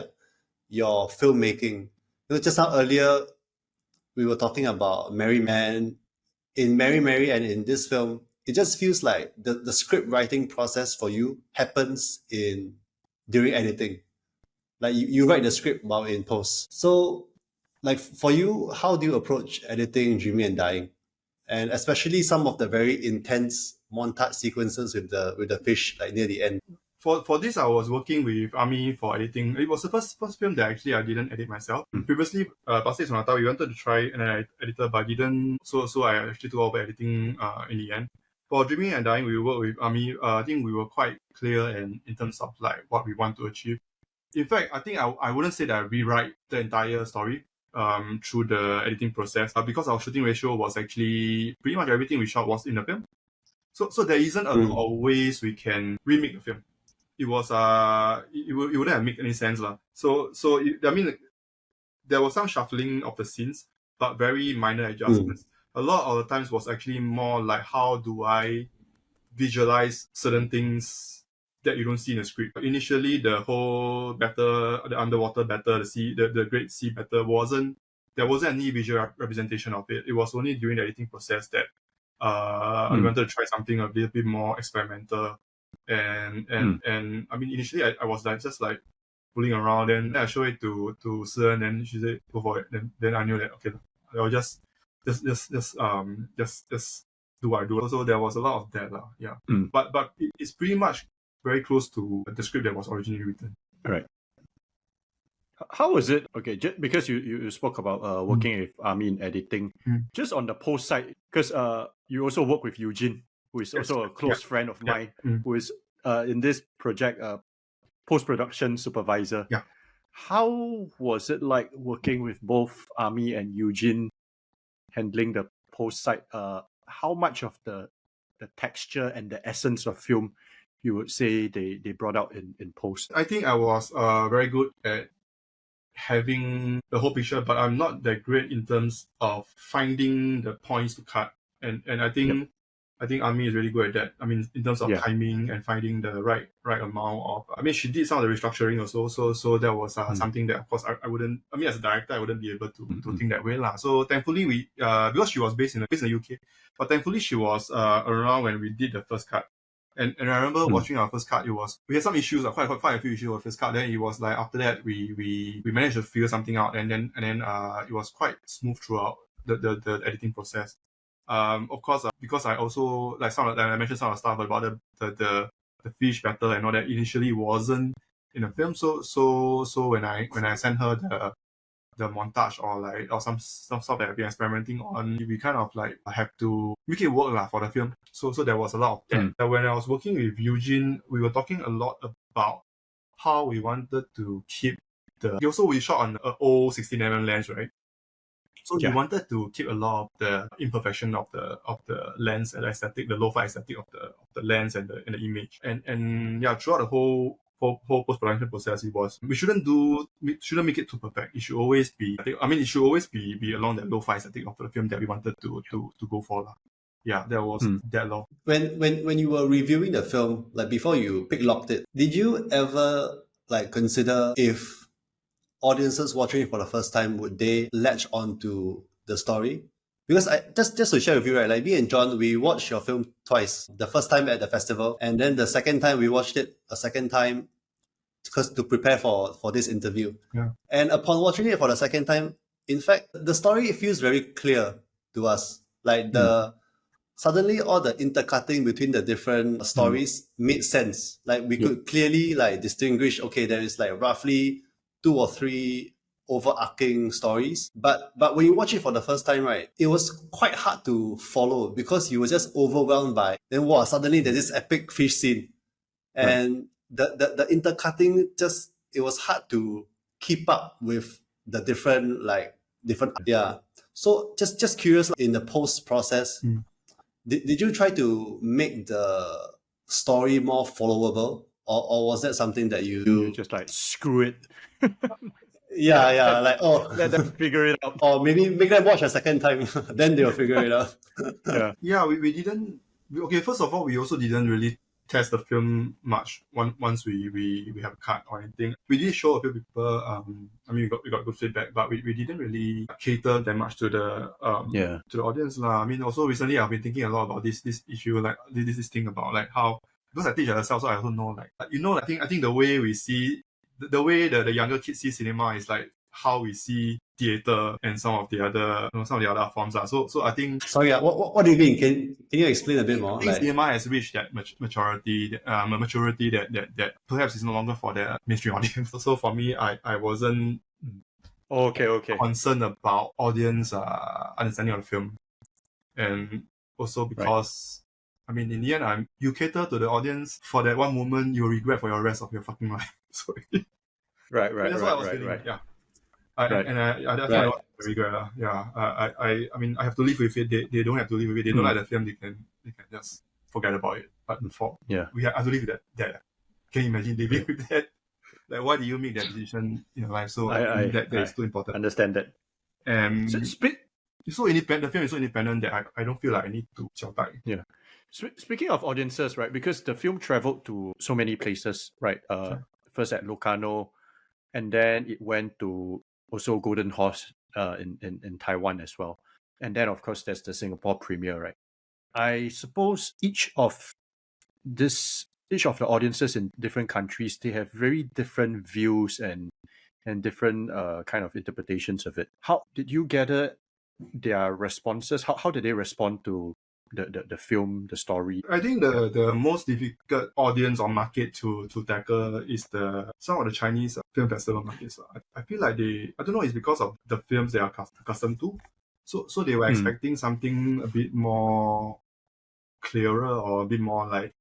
A: your filmmaking. Just now earlier we were talking about Merry Man. In Merry Mary and in this film, it just feels like the script writing process for you happens during editing. Like you write the script while in post. So like for you, how do you approach editing Dreaming and Dying? And especially some of the very intense montage sequences with the fish like near the end.
B: For this, I was working with Ami for editing. It was the first film that actually I didn't edit myself. Previously, past Sonata, we wanted to try and I edited, but I didn't. So I actually took over editing in the end. For Dreaming and Dying, we worked with Ami. I think we were quite clear in terms of like what we want to achieve. In fact, I think I wouldn't say that I rewrite the entire story through the editing process, because our shooting ratio was actually pretty much everything we shot was in the film. So there isn't a lot of ways we can remake the film. it was it wouldn't have made any sense lah. I mean, there was some shuffling of the scenes, but very minor adjustments. A lot of the times was actually more like, how do I visualize certain things that you don't see in the script. Initially, the whole battle, the underwater battle, the Great Sea battle there wasn't any visual representation of it. It was only during the editing process that I wanted to try something a little bit more experimental. And I mean, initially I was like just like fooling around. Then I showed it to Sen, and she said go for it. Then I knew that okay, I'll just do what I do. Also, there was a lot of that lah. Yeah, but it's pretty much very close to the script that was originally written.
C: Right. How was it? Okay, just because you spoke about working with Army in editing, just on the post side, because you also work with Eugene, who is also a close friend of mine, who is in this project post-production supervisor.
B: Yeah.
C: How was it like working with both Army and Eugene, handling the post side? How much of the texture and the essence of film you would say they brought out in post?
B: I think I was very good at having the whole picture, but I'm not that great in terms of finding the points to cut. And I think I think Ami is really good at that. I mean, in terms of timing and finding the right amount of. I mean, she did some of the restructuring also. So that was something that, of course, I wouldn't. I mean, as a director, I wouldn't be able to think that way lah. So thankfully, we because she was based in the UK, but thankfully she was around when we did the first cut. And I remember watching our first cut. We had some issues, quite a few issues with first cut. Then it was like after that we managed to figure something out, and then it was quite smooth throughout the editing process. Of course, because I also like I mentioned some of the stuff about the fish battle and all that. Initially, wasn't in the film. So when I sent her the montage or some stuff that I've been experimenting on, we kind of like have to make it work for the film. So there was a lot of that. When I was working with Eugene, we were talking a lot about how we wanted to keep we shot on an old 16mm lens, right? So we wanted to keep a lot of the imperfection of the lens and aesthetic, the lo-fi aesthetic of the lens and the image. And throughout the whole post-production process, it was we shouldn't make it too perfect. It should always be be along the lo-fi aesthetic of the film that we wanted to go for. Yeah, there was that law.
A: When you were reviewing the film, like before you picklocked it, did you ever like consider if audiences watching it for the first time, would they latch onto the story? Because I just to share with you, right, like me and John, we watched your film twice. The first time at the festival, and then the second time we watched it a second time because to prepare for this interview.
B: Yeah.
A: And upon watching it for the second time, in fact, the story feels very clear to us. Like suddenly all the intercutting between the different stories made sense. Like we could clearly like distinguish, okay, there is like roughly 2 or 3 overarching stories. But when you watch it for the first time, right, it was quite hard to follow because you were just overwhelmed by then suddenly there's this epic fish scene. And the intercutting it was hard to keep up with the different. So just curious, in the post process, did you try to make the story more followable? Or was that something that you
C: just like screw it? Let them figure it out.
A: Or maybe make them watch a second time, then they'll figure it out.
B: We didn't. Okay, first of all, we also didn't really test the film much. Once we have a cut or anything, we did show a few people. I mean, we got good feedback, but we didn't really cater that much to the to the audience lah. I mean, also recently I've been thinking a lot about this issue, like this thing about like how. Because I teach at SL, so I also know I think the way we see the way the younger kids see cinema is like how we see theater and some of the other forms. So I think.
A: Sorry, what do you mean? Can you explain a bit more?
B: I think cinema has reached that maturity that perhaps is no longer for the mainstream audience. So for me, I wasn't concerned about audience understanding of the film, and also because. I mean, in the end, you cater to the audience for that one moment you'll regret for your rest of your fucking life. Sorry.
C: Right.
B: That's what I was feeling. Yeah. That's what I was regret. Yeah. I mean, I have to live with it. They don't have to live with it. They don't like the film. They can just forget about it. But I have to live with that. can you imagine living with that? Like, why do you make that decision in your life? So I think that is too important.
C: Understand that.
B: It's so independent. The film is so independent that I don't feel like I need to xiao dai.
C: Yeah. Speaking of audiences, right? Because the film traveled to so many places, right? First at Locarno, and then it went to also Golden Horse in Taiwan as well. And then, of course, there's the Singapore premiere, right? I suppose each of the audiences in different countries, they have very different views and different kind of interpretations of it. How did you gather their responses? How did they respond to the film, the story?
B: I think the most difficult audience or market to tackle is some of the Chinese film festival markets. I feel like I don't know, it's because of the films they are accustomed to. So they were expecting something a bit more clearer or a bit more like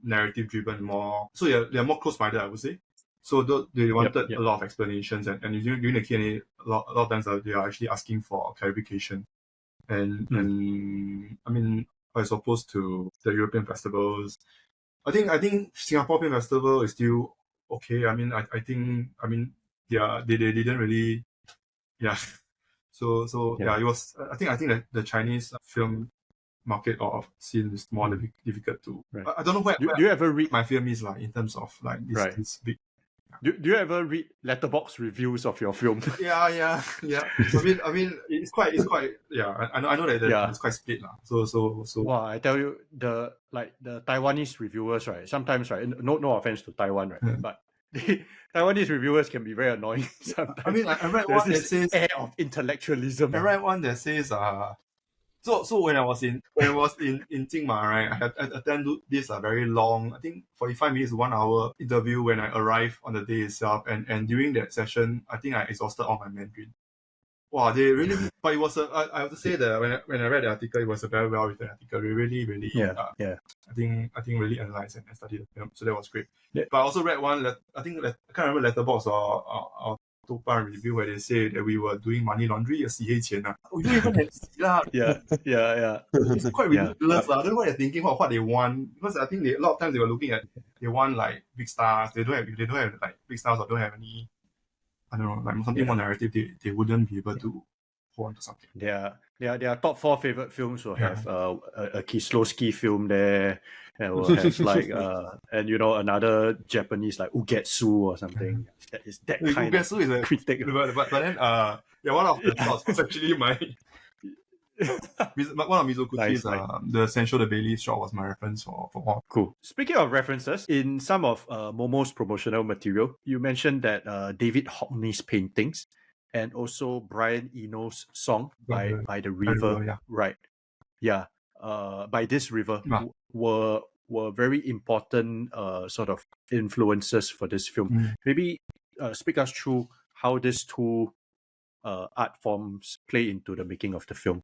B: narrative driven, more. So they're more close-minded, I would say. So they wanted a lot of explanations, and during the Q&A, a lot of times they are actually asking for clarification. And I mean, as opposed to the European festivals, I think Singapore Film Festival is still okay. I mean, I think they didn't really, yeah. So it was. I think that the Chinese film market or scene is more difficult to. Right. I don't know where
C: do you ever read
B: my film is like in terms of like this big.
C: Do you ever read letterbox reviews of your film?
B: Yeah. I mean, it's quite. Yeah, I know that it's quite split lah. So.
C: Wow, I tell you, the Taiwanese reviewers, right? Sometimes, right? No offense to Taiwan, right? But the Taiwanese reviewers can be very annoying sometimes.
B: I mean, I read one that says
C: air of intellectualism.
B: I read one that says So when I was in Jingma, right, I had attended this very long, I think 45 minutes to 1 hour interview when I arrived on the day itself, and during that session, I think I exhausted all my Mandarin. Wow, they really, but it was I have to say that when I read the article, it was a very well written article. They really, I think really analyzed and studied the film, so that was great. Yeah. But I also read one, I can't remember Letterboxd or Topan review where they say that we were doing money laundry, we don't even have lah.
C: Yeah.
B: It's quite ridiculous. I don't know what they're thinking, what they want, because I think a lot of times they were looking at, they want like big stars. They don't have like big stars or don't have any, I don't know, like something more narrative. They wouldn't be able to hold on to something.
C: Their top 4 favorite films will have a Kieslowski film there, and will have like and another Japanese like Ugetsu or something. That is that kind
B: Ugetsu
C: of critic.
B: But then one of the shots was actually one of Mizoguchi's the Sensual the Bailey shot was my reference for all.
C: Cool. Speaking of references, in some of Momo's promotional material, you mentioned that David Hockney's paintings and also Brian Eno's song by the river, right? Yeah, by this river were very important sort of influences for this film. Maybe speak us through how these two art forms play into the making of the film.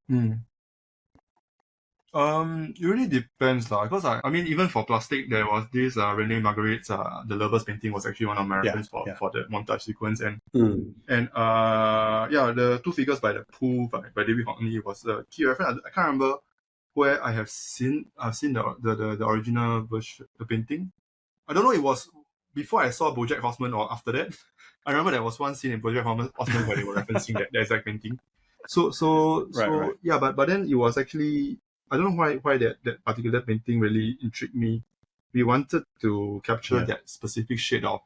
B: It really depends lah. Because I mean, even for plastic, there was this Rene Magritte's The Lovers painting was actually one of my references for the montage sequence, and the Two Figures by the Pool by David Hockney was a key reference. I can't remember where I've seen the original version, the painting. I don't know, it was before I saw BoJack Horseman or after that. I remember there was one scene in BoJack Horseman where they were referencing that exact painting. Right. Yeah, but then it was actually, I don't know why that particular painting really intrigued me. We wanted to capture that specific shade of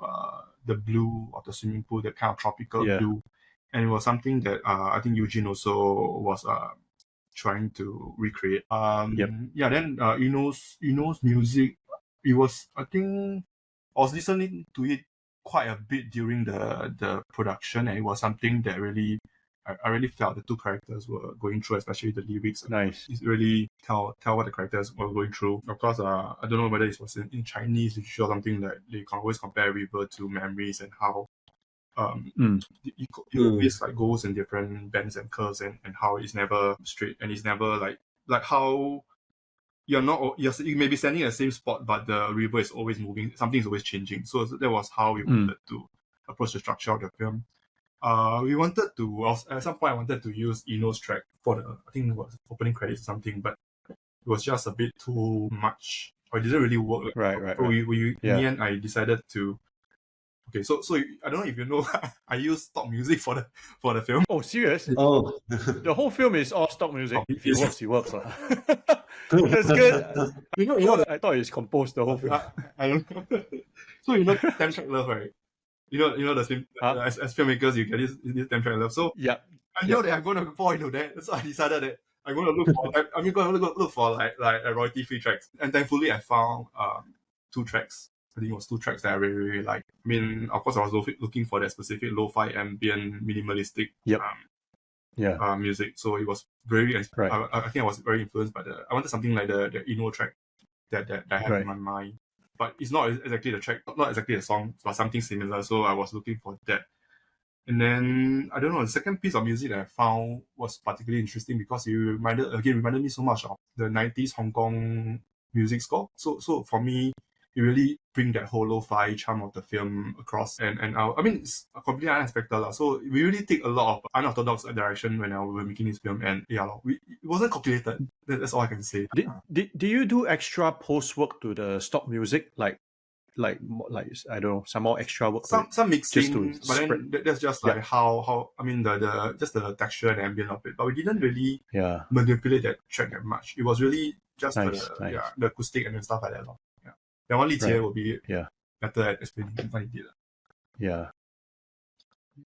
B: the blue of the swimming pool, that kind of tropical blue, and it was something that I think Eugene also was trying to recreate. Then Eno's music, it was, I think I was listening to it quite a bit during the production, and it was something that really I really felt the two characters were going through, especially the lyrics.
C: Nice.
B: It really tell what the characters were going through. Of course, I don't know whether it was in Chinese literature or something that they can always compare river to memories, and how it always like goes in different bends and curves, and how it's never straight, and it's never like how you may be standing at the same spot, but the river is always moving, something is always changing. So that was how we wanted to approach the structure of the film. We wanted to, at some point I wanted to use Eno's track for I think it was opening credits or something, but it was just a bit too much or it didn't really work.
C: Right.
B: In the end, I decided to. Okay, so I don't know if you know, I use stock music for the film.
C: Oh, serious?
A: Oh,
C: The whole film is all stock music.
B: Oh,
C: If it
B: yes.
C: works, it works. That's good.
B: You know,
C: I thought it's composed the whole film.
B: I don't know. So 10 track love, right? You know the same as filmmakers, you get this 10 track love. So
C: Yeah.
B: I know that I'm going to fall into that. So I decided that I'm going to look for. I'm going to look for like royalty-free tracks. And thankfully, I found 2 tracks. I think it was 2 tracks that I really, really like. I mean, of course, I was looking for that specific lo-fi ambient minimalistic music. So it was very.
C: Right.
B: I think I was very influenced by I wanted something like the Eno track that I have in my mind. But it's not exactly the track, not exactly the song, but something similar. So I was looking for that. And then, I don't know, the second piece of music that I found was particularly interesting because it reminded me so much of the 90s Hong Kong music score. So for me, it really bring that whole lo-fi charm of the film across. And I mean, it's completely unexpected. So we really take a lot of unorthodox direction when we were making this film. And it wasn't calculated. That's all I can say.
C: Do you do extra post work to the stock music? Like I don't know, some more extra work.
B: Some mixing,
C: just
B: but then that's just like how I mean the just the texture and ambient of it. But we didn't really manipulate that track that much. It was really just the acoustic and stuff like that. Yeah. That one Li Jie will be better at explaining what he did.
C: Yeah.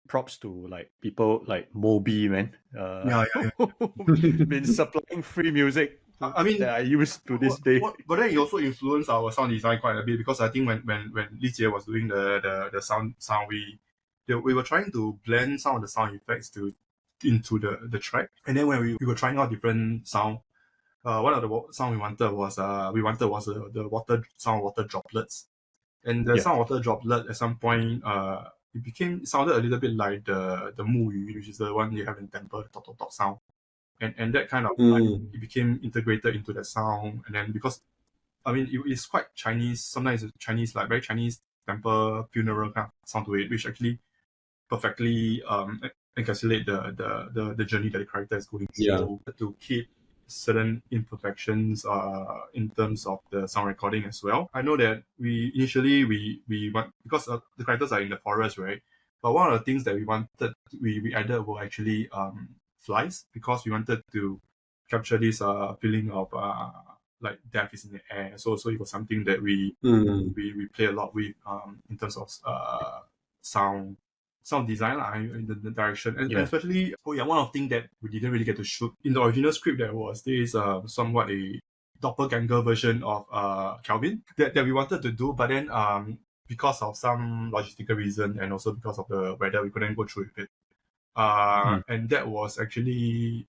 C: Props to like people like Moby, man. Been supplying free music.
B: I mean,
C: that I use to this day.
B: But then it also influenced our sound design quite a bit because I think when Li Jie was doing the sound, we were trying to blend some of the sound effects into the track. And then when we were trying out different sound, one of the sound we wanted was the water droplets. And the sound water droplet at some point it sounded a little bit like the Mu Yu, which is the one you have in temple, the top sound. And that kind of it became integrated into the sound. And then because I mean it's quite Chinese, sometimes it's Chinese, like very Chinese temple funeral kind of sound to it, which actually perfectly encapsulate the journey that the character is going through, to keep certain imperfections in terms of the sound recording as well. I know that we want, because the characters are in the forest, right? But one of the things that we added were actually flies, because we wanted to capture this feeling of like death is in the air. So it was something that we play a lot with in terms of sound design in the direction, and especially one of the things that we didn't really get to shoot in the original script, there was this somewhat a doppelganger version of Kelvin that we wanted to do, but then because of some logistical reason and also because of the weather, we couldn't go through with it. And that was actually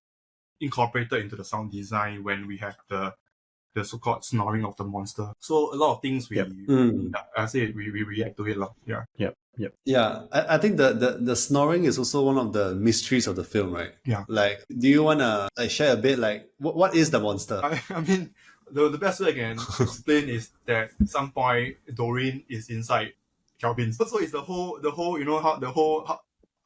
B: incorporated into the sound design when we have the so-called snoring of the monster. So a lot of things I say we react to it a lot.
A: Yeah, I think the snoring is also one of the mysteries of the film, right?
B: Yeah.
A: Like, do you want to share a bit, like, what is the monster?
B: I mean, the best way I can explain is that at some point Doreen is inside Kelvin. So it's the whole how the whole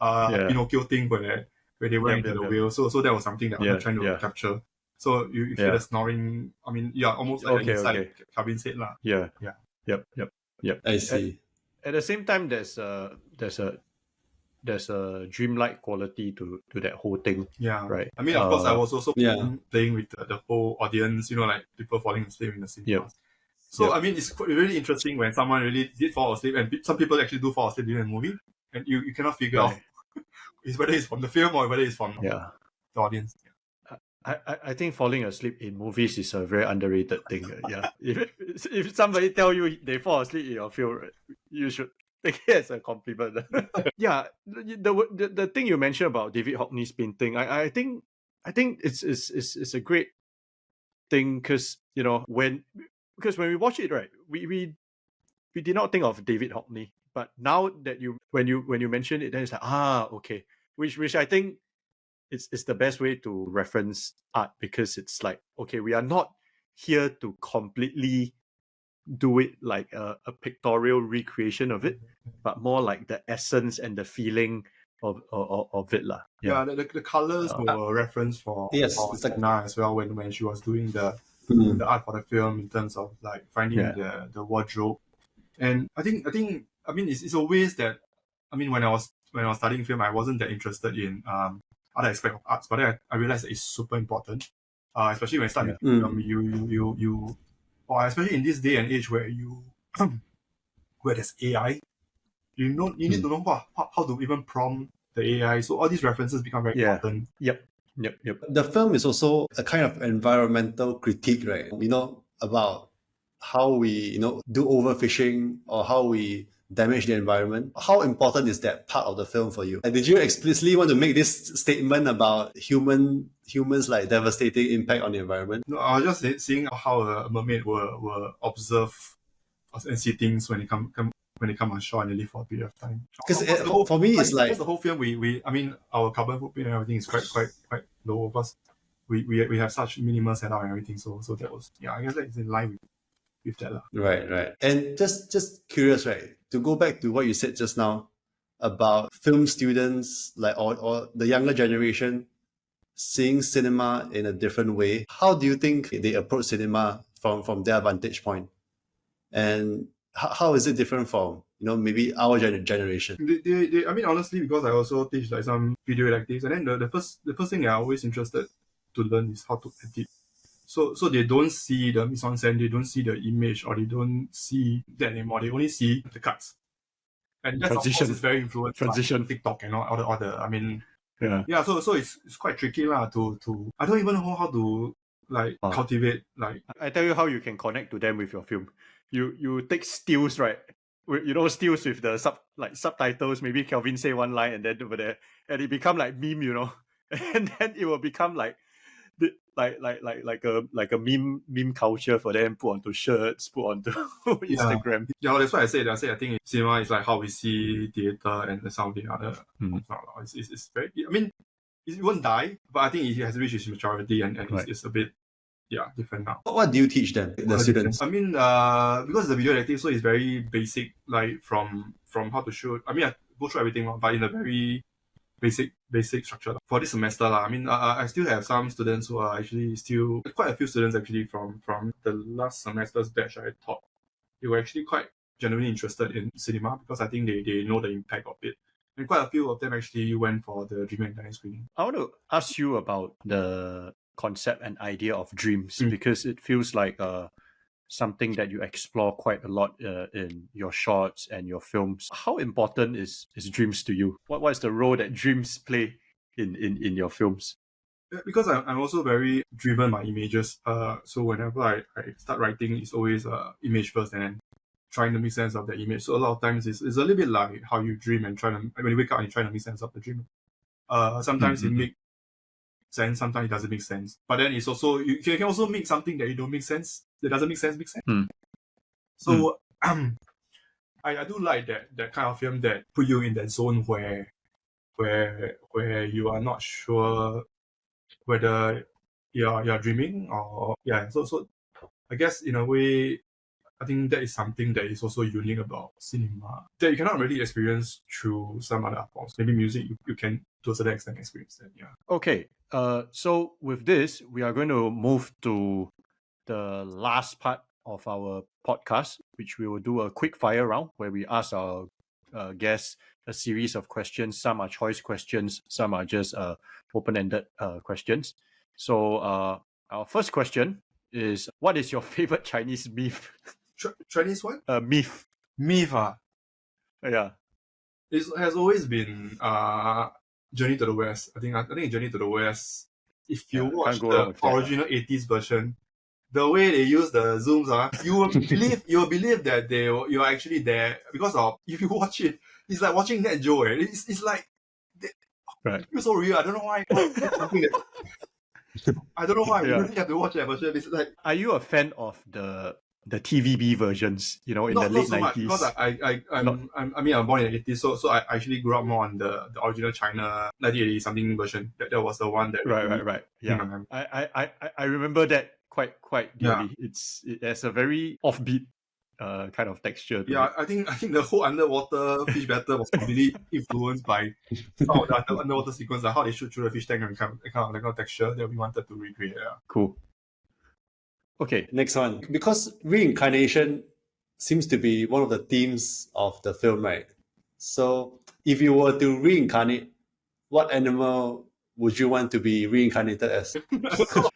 B: Pinocchio thing where they went into the wheel. So that was something that I'm trying to capture. So you hear the snoring. I mean, almost like inside Kelvin's head lah.
C: Yep.
A: I see.
C: At the same time, there's a dreamlike quality to that whole thing.
B: Yeah.
C: Right.
B: I mean, of course, I was also playing with the whole audience. Like people falling asleep in the cinema. So I mean, it's really interesting when someone really did fall asleep, and some people actually do fall asleep during the movie, and you cannot figure out whether it's from the film or whether it's from the audience.
C: I think falling asleep in movies is a very underrated thing. If somebody tell you they fall asleep in your film, you should take it as a compliment. The thing you mentioned about David Hockney's painting, I think it's a great thing, because when we watch it, right, we did not think of David Hockney, but now that when you mention it, then it's like okay, which I think it's the best way to reference art, because it's like, okay, we are not here to completely do it like a pictorial recreation of it, but more like the essence and the feeling of it lah.
B: The colors were a reference for
A: it's like
B: Anna as well when she was doing the
A: Mm.
B: the art for the film in terms of like finding the wardrobe. And I mean it's always that, I mean when I was studying film, I wasn't that interested in other aspect of arts, but then I realized that it's super important. Especially when I start making film, you or especially in this day and age where you where there's AI, you need to know how to even prompt the AI. So all these references become very important.
C: Yep.
A: The film is also a kind of environmental critique, right? About how we, do overfishing or how we damage the environment. How important is that part of the film for you? And did you explicitly want to make this statement about humans like devastating impact on the environment?
B: No, I was just seeing how a mermaid will observe and see things when they come on shore and they live for a period of time.
A: Because for me, it's like
B: the whole film. I mean, our carbon footprint and everything is quite low because we have such minimal setup and everything. So that was, I guess that is in line with that.
A: Right. And just curious, right? To go back to what you said just now about film students, like or the younger generation seeing cinema in a different way. How do you think they approach cinema from their vantage point? And how is it different from, maybe our generation?
B: They, I mean, honestly, because I also teach like some video electives, and then the first thing they're always interested to learn is how to edit. So they don't see the mise-en-scène, they don't see the image, or they don't see that anymore. They only see the cuts. And that, of course, is very influenced by TikTok and all the I mean, so it's quite tricky to I don't even know how to like cultivate like.
C: I tell you how you can connect to them with your film. You take stills, right? Stills with the subtitles. Maybe Kelvin say one line and then over there, and it become like meme, and then it will become like a meme culture for them. Put onto shirts, put onto Instagram.
B: Yeah, that's why I say. I think cinema is like how we see theater and some of the other. It's very. I mean, it won't die, but I think it has reached its maturity and it's a bit. Different now.
A: What do you teach them, the students?
B: I mean, because it's a video elective, so it's very basic, like from how to shoot. I mean, I go through everything, but in a very basic structure. For this semester, I mean, I still have some students who are actually still, quite a few students actually from the last semester's batch I taught. They were actually quite genuinely interested in cinema because I think they know the impact of it. And quite a few of them actually went for the Dream and Dine screening.
C: I want to ask you about the concept and idea of dreams because it feels like something that you explore quite a lot in your shorts and your films. How important is dreams to you? What is the role that dreams play in your films?
B: Because I'm also very driven by images. So whenever I start writing, it's always image first and then trying to make sense of the image. So a lot of times it's a little bit like how you dream and when you wake up and you try to make sense of the dream. Sometimes it makes sense, sometimes it doesn't make sense. But then it's also you can also make something that you don't make sense, that doesn't make sense. So I do like that kind of film that put you in that zone where you are not sure whether you're dreaming or so I guess in a way I think that is something that is also unique about cinema that you cannot really experience through some other art forms. Maybe music you can to a certain extent experience that.
C: Okay. So with this, we are going to move to the last part of our podcast, which we will do a quick fire round where we ask our guests a series of questions. Some are choice questions, some are just open-ended questions. So our first question is, what is your favorite Chinese myth?
B: Chinese what?
C: Myth.
B: Myth,
C: Yeah.
B: It has always been Journey to the West. I think Journey to the West, if you watch the original 80s version, the way they use the zooms, you will believe that you're actually there because of, if you watch it, it's like watching Net Geo. It's like it feels so real. I don't know why. I don't know why. You really have to watch that version. It's like,
C: are you a fan of the TVB versions, in the late 90s?
B: Much, because I mean, I'm born in the 80s, so I actually grew up more on the original China 1980 something version. That was the one that
C: right. Yeah, I remember that quite dearly. It has a very offbeat kind of texture.
B: I think the whole underwater fish battle was completely influenced by some of the underwater sequence, like how they shoot through the fish tank and kind of texture that we wanted to recreate.
C: Cool. Okay.
A: Next one. Because reincarnation seems to be one of the themes of the film, right? So if you were to reincarnate, what animal would you want to be reincarnated as?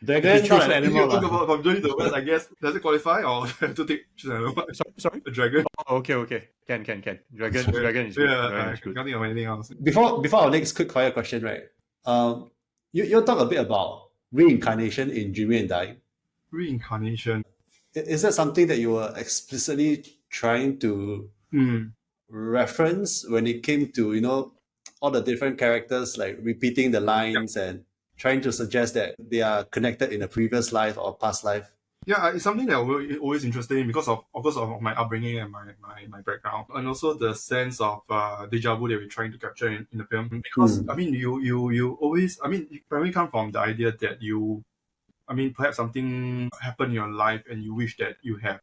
A: Dragon,
C: If you
A: not
C: choose
A: an
B: If you
A: animal.
B: talk
A: lah.
B: about from Journey to the West, I guess, does it qualify or have to choose an animal?
C: Sorry?
B: A dragon?
C: Oh, okay. Can. Dragon is good.
B: Yeah,
C: Dragon
B: I
C: is good.
B: can't think of anything else.
A: Before our next quick fire question, right? You talk a bit about reincarnation in Dreaming and Dying.
B: Reincarnation.
A: Is that something that you were explicitly trying to reference when it came to, all the different characters, like repeating the lines and trying to suggest that they are connected in a previous life or past life?
B: Yeah, it's something that I'm always interested in because of course of my upbringing and my background, and also the sense of deja vu that we're trying to capture in the film. Because I mean, you always, I mean, it primarily come from the idea that perhaps something happened in your life and you wish that you have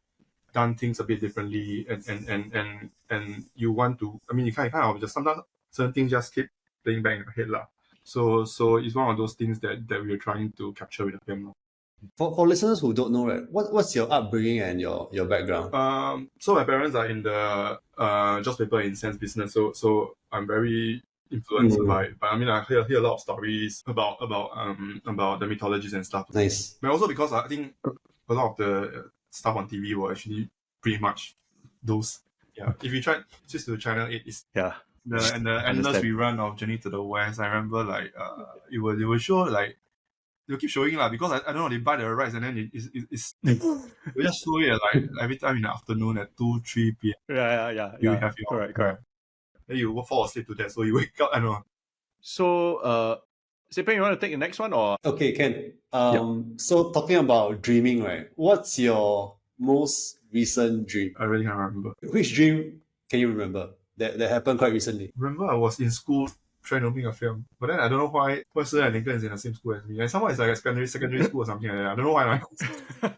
B: done things a bit differently, and you want to. I mean, you kind of just sometimes certain things just keep playing back in your head lah. So it's one of those things that we are trying to capture with the film.
A: For listeners who don't know, right, what's your upbringing and your background?
B: So my parents are in the job paper in sense business, so I'm very influenced by. But I mean, I hear a lot of stories about the mythologies and stuff.
A: Nice.
B: But also because I think a lot of the stuff on TV were actually pretty much those. Yeah, if you try just to Channel 8, it's the endless rerun of Journey to the West. I remember like it will show like. They'll keep showing it because I don't know, they buy the rights and then it's we just show it like every time in the afternoon at 2-3 p.m.
C: Yeah.
B: You have your
C: Correct.
B: Then you fall asleep to that, so you wake up. I don't know.
C: So Sipeng, you want to take the next one or?
A: Okay, Ken. So talking about dreaming, right? What's your most recent dream?
B: I really can't remember.
A: Which dream can you remember that happened quite recently?
B: Remember I was in school trying to make a film, but then I don't know why Sir and Lincoln is in the same school as me, and somehow it's like a secondary school or something like that. I don't know why.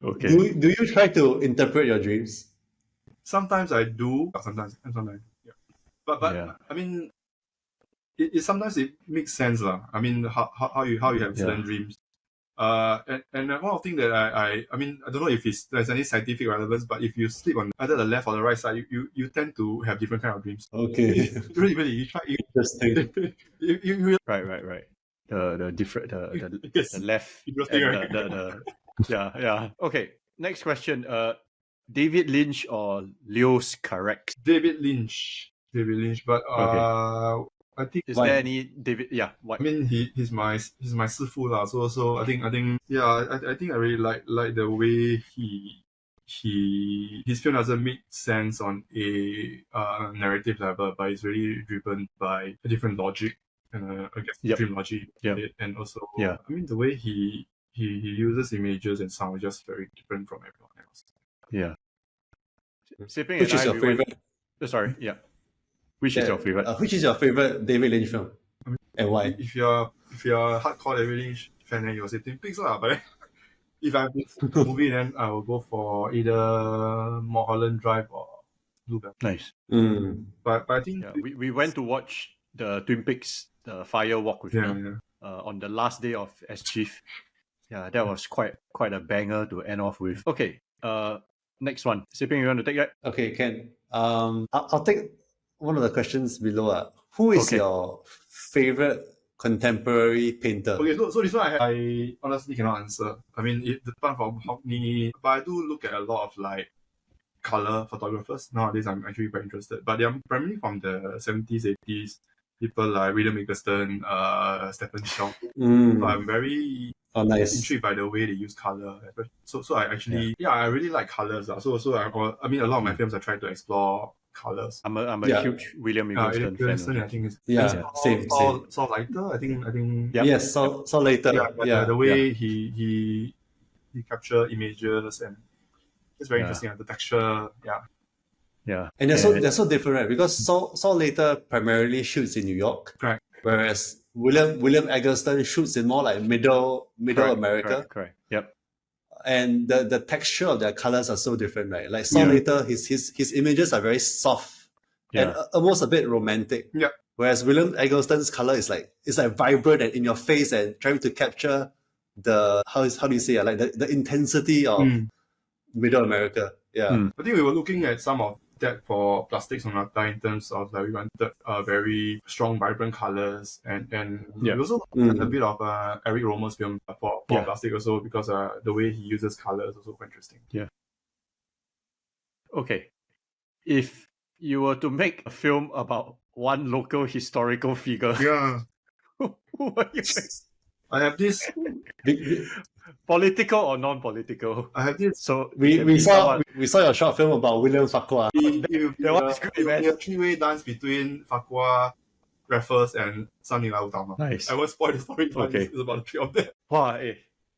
C: Okay.
A: Do you try to interpret your dreams?
B: Sometimes I do, sometimes. Yeah. But
C: Yeah.
B: I mean, it sometimes it makes sense lah. I mean, how you have certain dreams. And one of the things that I mean, I don't know if there's any scientific relevance, but if you sleep on either the left or the right side, you tend to have different kind of dreams.
A: Okay.
B: Really, you try.
A: Interesting.
B: You
C: Right. The different the
B: Yes.
C: left
B: Interesting,
C: and
B: right?
C: yeah. Okay. Next question. David Lynch or Leo's correct?
B: David Lynch, but I think
C: Is there any David? Yeah. What?
B: I mean, he's my sifu lah. So I think I think I really like the way his film doesn't make sense on a narrative level, but it's really driven by a different logic and I guess dream logic. And also I mean the way he uses images and sound is just very different from everyone else.
C: Yeah. Sipeng
A: Which
C: and
A: is your favorite?
C: Sorry. Yeah. Which is your favorite?
A: Which is your favorite David Lynch film?
B: I mean,
A: And why?
B: If you're a hardcore David Lynch fan, then you'll say Twin Peaks lah. But then, if I pick a movie, then I will go for either Mulholland Drive or Bluebell.
C: Nice.
B: But I think
C: we went to watch the Twin Peaks, the Fire Walk with me on the last day of as chief. Yeah, that was quite a banger to end off with. Okay. Next one. Sipeng, you want to take that?
A: Okay, Ken. I'll take one of the questions below. Who is your favorite contemporary painter?
B: Okay, so this one I honestly cannot answer. I mean, the part from Hockney, but I do look at a lot of like color photographers. Nowadays, I'm actually quite interested. But they're primarily from the 70s, 80s. People like William Eggleston, Stephen Chow. So I'm very intrigued by the way they use color. So I actually, I really like colors. So I mean, a lot of my films I try to explore colors.
C: I'm a huge William Eggleston fan.
B: I think it's
A: same.
B: Saw lighter. I think.
A: Yes, saw later.
B: The way he capture images and it's very interesting. The texture,
C: Yeah.
A: And they're so different, right? Because Saw Later primarily shoots in New York.
B: Correct.
A: Whereas William Eggleston shoots in more like middle America.
C: Correct. Yep.
A: And the texture of their colors are so different, right? Like Saw Later, his images are very soft and almost a bit romantic.
B: Yeah.
A: Whereas William Eggleston's color is like vibrant and in your face and trying to capture the how do you say like the intensity of Middle America. Yeah.
B: I think we were looking at some of that for Plastic Sonata in terms of like we wanted very strong, vibrant colors, and we also had a bit of Eric Romer's film for Plastic also, because the way he uses color is also quite interesting.
C: Yeah. Okay. If you were to make a film about one local historical figure, who would you make?
B: I have this
C: political or non-political.
B: I have this.
C: So
A: we saw your short film about William Farquhar.
C: That one is great, man.
B: A three-way dance between Farquhar, Raffles, and Sunny Utama.
C: Nice.
B: I won't spoil the story, but it's about the three of them.
C: Wow,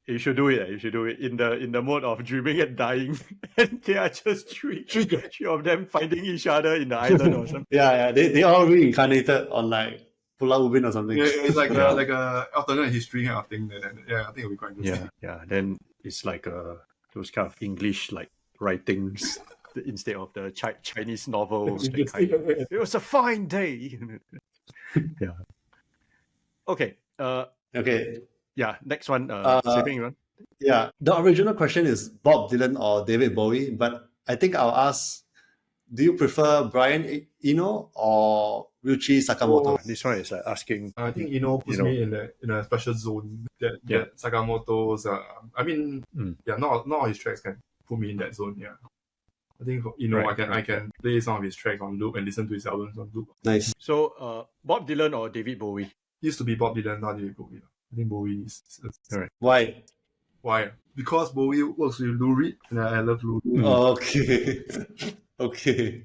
C: you should do it. You should do it in the mode of dreaming and dying, and they are just three of them finding each other in the island or something.
A: Yeah. They all reincarnated on like Pulau Ubin or something.
B: Yeah, it's like a alternate history kind of thing. Yeah, I think it'll be quite interesting.
C: Yeah. Then it's like those kind of English like writings instead of the Chinese novels. It was a fine day. Yeah. Okay.
A: Okay.
C: Yeah. Next one. Saving one.
A: Yeah. The original question is Bob Dylan or David Bowie, but I think I'll ask: do you prefer Brian Eno or Ryuichi Sakamoto?
C: This one is asking.
B: I think Eno puts me in a special zone. That Sakamoto's. Not all his tracks can put me in that zone. Yeah. I think for Eno, I can play some of his tracks on loop and listen to his albums on loop.
A: Nice.
C: So, Bob Dylan or David Bowie?
B: Used to be Bob Dylan, not David Bowie. I think Bowie is.
C: Right.
B: Why? Because Bowie works with Lou Reed, and I love Lou Reed.
A: Okay. Okay.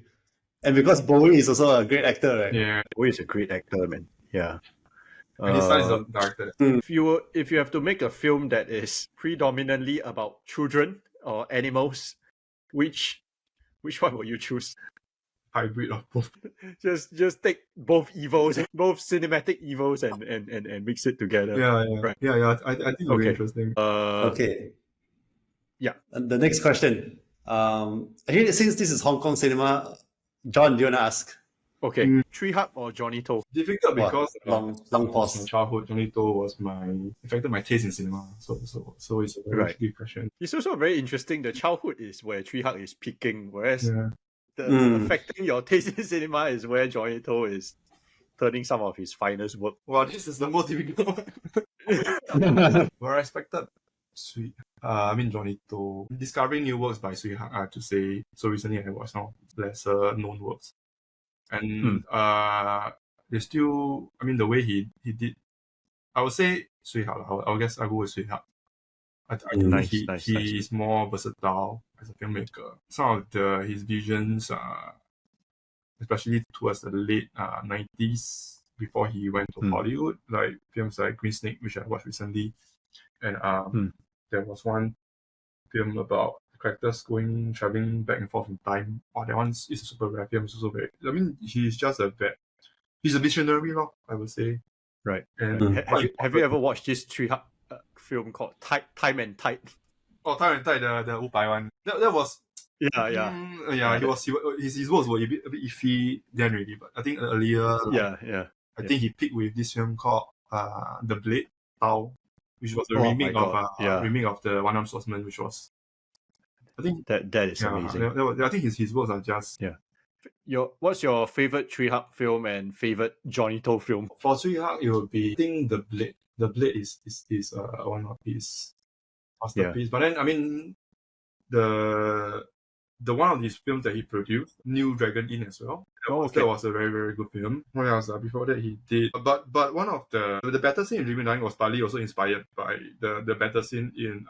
A: And because Bowie is also a great actor, right?
B: Yeah.
C: Bowie is a great actor, man. Yeah.
B: And his son is a director.
C: If you have to make a film that is predominantly about children or animals, which one will you choose?
B: Hybrid of both.
C: Just take both evils, both cinematic evils, and mix it together.
B: Yeah.
C: Right.
B: Yeah. I think it'll be interesting.
A: Okay.
C: Yeah.
A: The next question. Since this is Hong Kong cinema, John, do you want to ask?
C: Okay. Tree Hut or Johnny To?
B: Difficult because
A: long pause.
B: in childhood, Johnny To was affected my taste in cinema. So it's a very good question.
C: It's also very interesting. The childhood is where Tree Hut is peaking, whereas
B: Yeah.
C: affecting your taste in cinema is where Johnny To is turning some of his finest work.
B: Wow, this is the most difficult one. Where I expected Johnny To. Discovering new works by Sui Hak, I have to say. So recently I watched some lesser known works. And there's still, the way he did, I would say Sui Hak. I guess I go with Sui Hak. I think he is more versatile as a filmmaker. Some of his visions, especially towards the late 90s, before he went to Hollywood, like films like Green Snake, which I watched recently, and there was one film about characters traveling back and forth in time. Oh, that one is a super rare film. It's also very. He's just he's a visionary, I would say.
C: Right.
B: And
C: have you ever watched this Tree Hut film called Time and Tide?
B: Oh, Time and Tide, the 500one. That was.
C: Yeah.
B: His works were a bit iffy then, really. But I think earlier. I think he picked with this film called The Blade Tao, which was a remake of the One Armed Swordsman, which was. I think
C: that is amazing.
B: I think his works are just.
C: What's your favorite Tree Hut film and favorite Johnny To film?
B: For Tree Hut, it would be, I think, The Blade. The Blade is one of his masterpieces. But then, the one of his films that he produced, New Dragon Inn as well. That was a very, very good film. What else? Before that, he did. But one of the battle scene in Dreaming Dying was partly also inspired by the battle scene in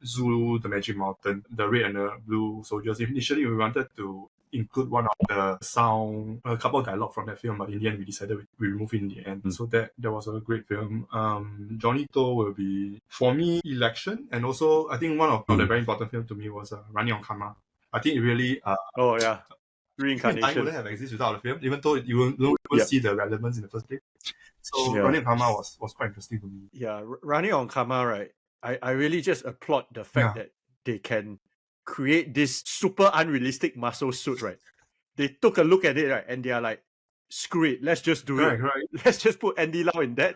B: Zulu, the Magic Mountain, the red and the blue soldiers. Initially, we wanted to include one of the sound, a couple of dialogue from that film, but in the end, we decided we remove it in the end. So that was a great film. Johnny To will be, for me, Election, and also I think one of the very important film to me was Running on Karma. I think it really.
C: Reincarnation.
B: Time wouldn't have existed without the film, even though you don't see the relevance in the first place. So Running on Karma was quite interesting to me.
C: Yeah, Running on Karma, right? I really just applaud the fact that they can create this super unrealistic muscle suit, right? They took a look at it, right, and they are like, screw it, let's just do it.
B: Right.
C: Let's just put Andy Lau in that,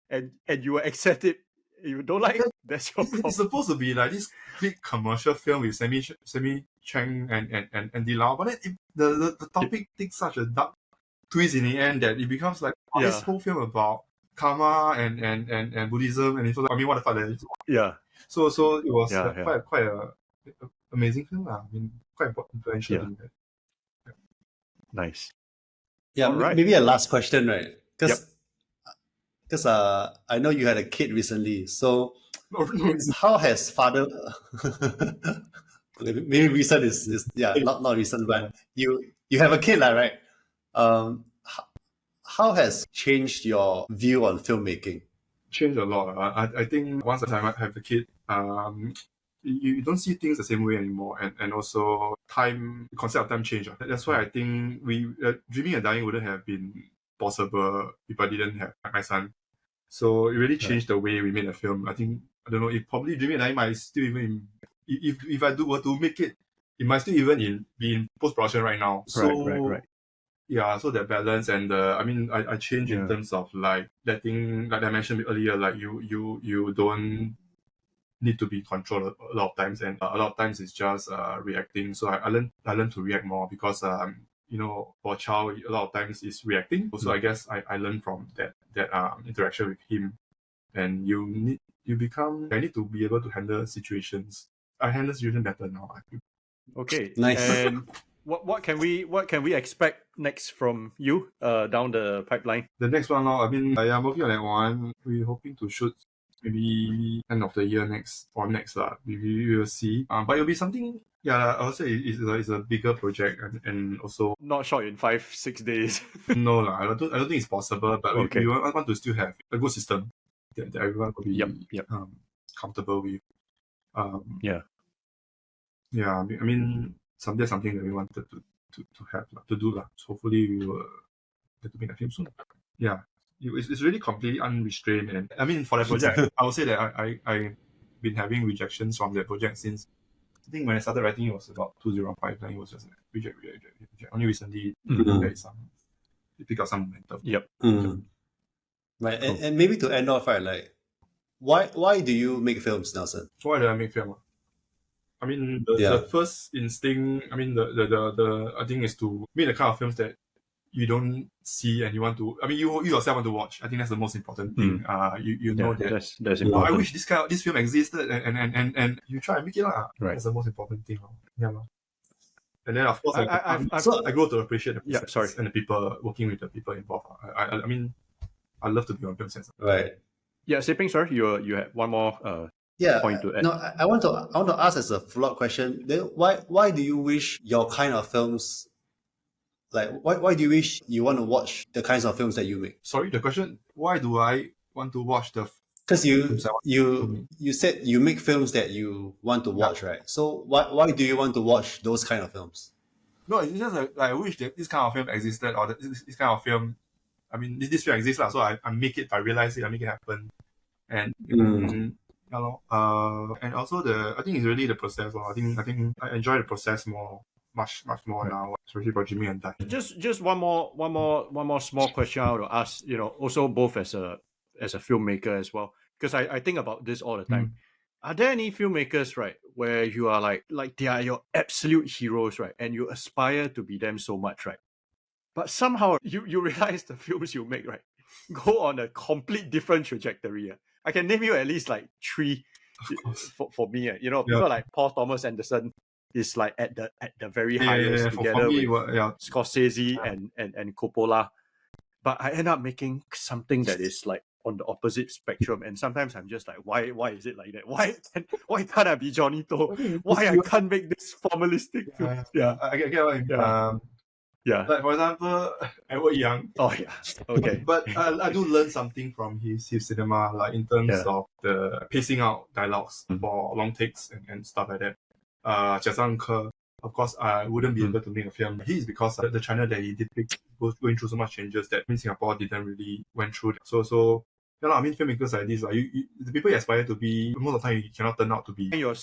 C: and you will accept it You don't like? That's your problem.
B: It's supposed to be like this big commercial film with Semi Cheng and Andy Lau, but then the topic takes such a dark twist in the end that it becomes like this whole film about karma and Buddhism, and it's like, I mean, what the fuck that is.
C: Yeah.
B: So it was quite a amazing film. I mean, quite influential.
C: Yeah. Nice.
A: Yeah,
C: Alright.
A: maybe a last question, right? Because I know you had a kid recently, so how has father? Maybe recent is not recent, but you have a kid, right? How has changed your view on filmmaking?
B: Changed a lot. I think once I have the kid, you don't see things the same way anymore, and also time, concept of time changed. That's why I think Dreaming and Dying wouldn't have been possible if I didn't have my son. So it really changed the way we made a film. I don't know, if probably Dreaming and Dying might still even, if I were to make it, it might still even be in post-production right now. So,
C: Right.
B: Yeah, so that balance, and I changed in terms of like letting, like I mentioned earlier, like you don't need to be controlled a lot of times, and a lot of times it's just reacting. So I learned to react more because for a child a lot of times it's reacting. Also, I guess I learned from that interaction with him, and I need to be able to handle situations. I handle situations better now, I feel.
C: Okay.
A: Nice.
C: And what can we expect next from you down the pipeline?
B: The next one now, I'm working on that one. We're hoping to shoot maybe end of the year next. We will see. But it'll be something. Yeah, I would say it's a bigger project, and also
C: Not shot in 5-6 days.
B: no lah. I don't think it's possible. But
C: Okay.
B: we want to still have a good system that everyone will be
C: Yep.
B: comfortable with.
C: Yeah.
B: Yeah. I mean, something that we wanted to have to do lah. So hopefully we will get to make a film soon. Yeah. It's really completely unrestrained, and I mean, for that project, I would say that I've been having rejections from that project since I think when I started writing it was about 2005. Then it was just like reject. Only recently there is it pick up some momentum.
C: Yep.
A: Right, and maybe to end off, right, like why do you make films, Nelson?
B: Why did I make film? I mean, the first instinct, I mean, the I think is to make the kind of films that you don't see and you want to. I mean, you yourself want to watch. I think that's the most important thing. You know that
C: that's important.
B: I wish this film existed, and you try and make it lah.
C: Right.
B: That's the most important thing. Yeah. And then of course I grow to appreciate the process and the people working with the people involved. I mean, I love to be on film sets.
A: Right.
C: Yeah, Siping, sorry, you had one more point to add.
A: No, I want to ask as a follow-up question. Then why do you wish your kind of films, like why do you wish you want to watch the kinds of films that you make?
B: Sorry, the question. Why do I want to watch the?
A: Because you said you make films that you want to watch, right? So why do you want to watch those kind of films?
B: No, it's just like I wish that this kind of film existed, or this kind of film. I mean, this film exists lah. So I make it. I realize it. I make it happen, and and also I think it's really the process. I think I enjoy the process much more now, especially for Jimmy and Dai.
C: Just one more small question I want to ask. Also both as a filmmaker as well, because I think about this all the time. Are there any filmmakers, right, where you are like they are your absolute heroes, right, and you aspire to be them so much, right? But somehow you realize the films you make, right, go on a complete different trajectory. I can name you at least like 3 for me. People like Paul Thomas Anderson is like at the very highest together with Scorsese and Coppola. But I end up making something that is like on the opposite spectrum, and sometimes I'm just like, why is it like that? Why can't I be Johnny To? Why I can't make this formalistic film?
B: I get what you mean. Like for example, Edward Young.
C: Oh yeah. Okay.
B: But I do learn something from his cinema, like in terms of the pacing out dialogues for long takes and stuff like that. Chapalang, of course, I wouldn't be able to make a film. He is because the China that he did going through so much changes that in Singapore didn't really went through. So I mean, filmmakers like this, the people you aspire to be, most of the time you cannot turn out to be.
C: Your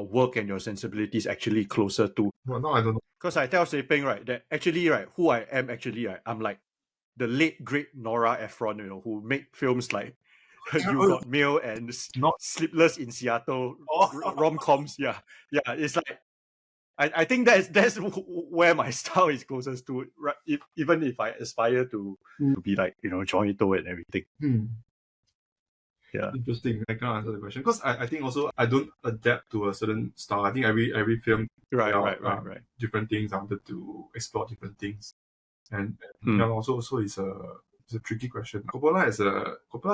C: work and your sensibilities actually closer to.
B: Well, no, I don't know.
C: Because I tell Sepeng, right, that actually, right, who I am actually, right, I'm like the late great Nora Ephron, who made films like You Got Mail and
B: Not-
C: Sleepless in Seattle
B: Oh.
C: rom-coms. Yeah, it's like I think that's where my style is closest to, right? Even if I aspire to be like, Johnny To and everything. Yeah.
B: Interesting. I can't answer the question because I think also I don't adapt to a certain style. I think every film
C: Right.
B: different things. I wanted to explore different things, and
C: Hmm.
B: also it's a tricky question. Coppola's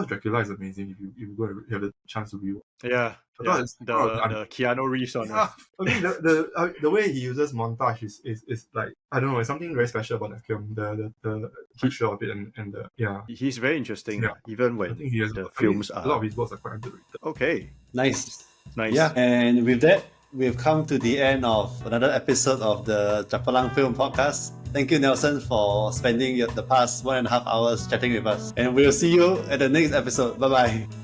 B: Dracula is amazing if you go and have the chance to view.
C: Yeah.
B: I thought it's-
C: The Keanu Reeves one.
B: Yeah, I mean the way he uses montage is like, I don't know, it's something very special about that film. The texture of it and the
C: He's very interesting,
B: Yeah.
C: even
B: I
C: when
B: think he has
C: the
B: I mean,
C: films
B: a lot
C: are
B: of his works are quite underrated.
C: okay.
A: Nice.
C: Nice.
A: And with that, we've come to the end of another episode of the Chapalang Film Podcast. Thank you, Nelson, for spending the past 1.5 hours chatting with us. And we'll see you at the next episode. Bye bye.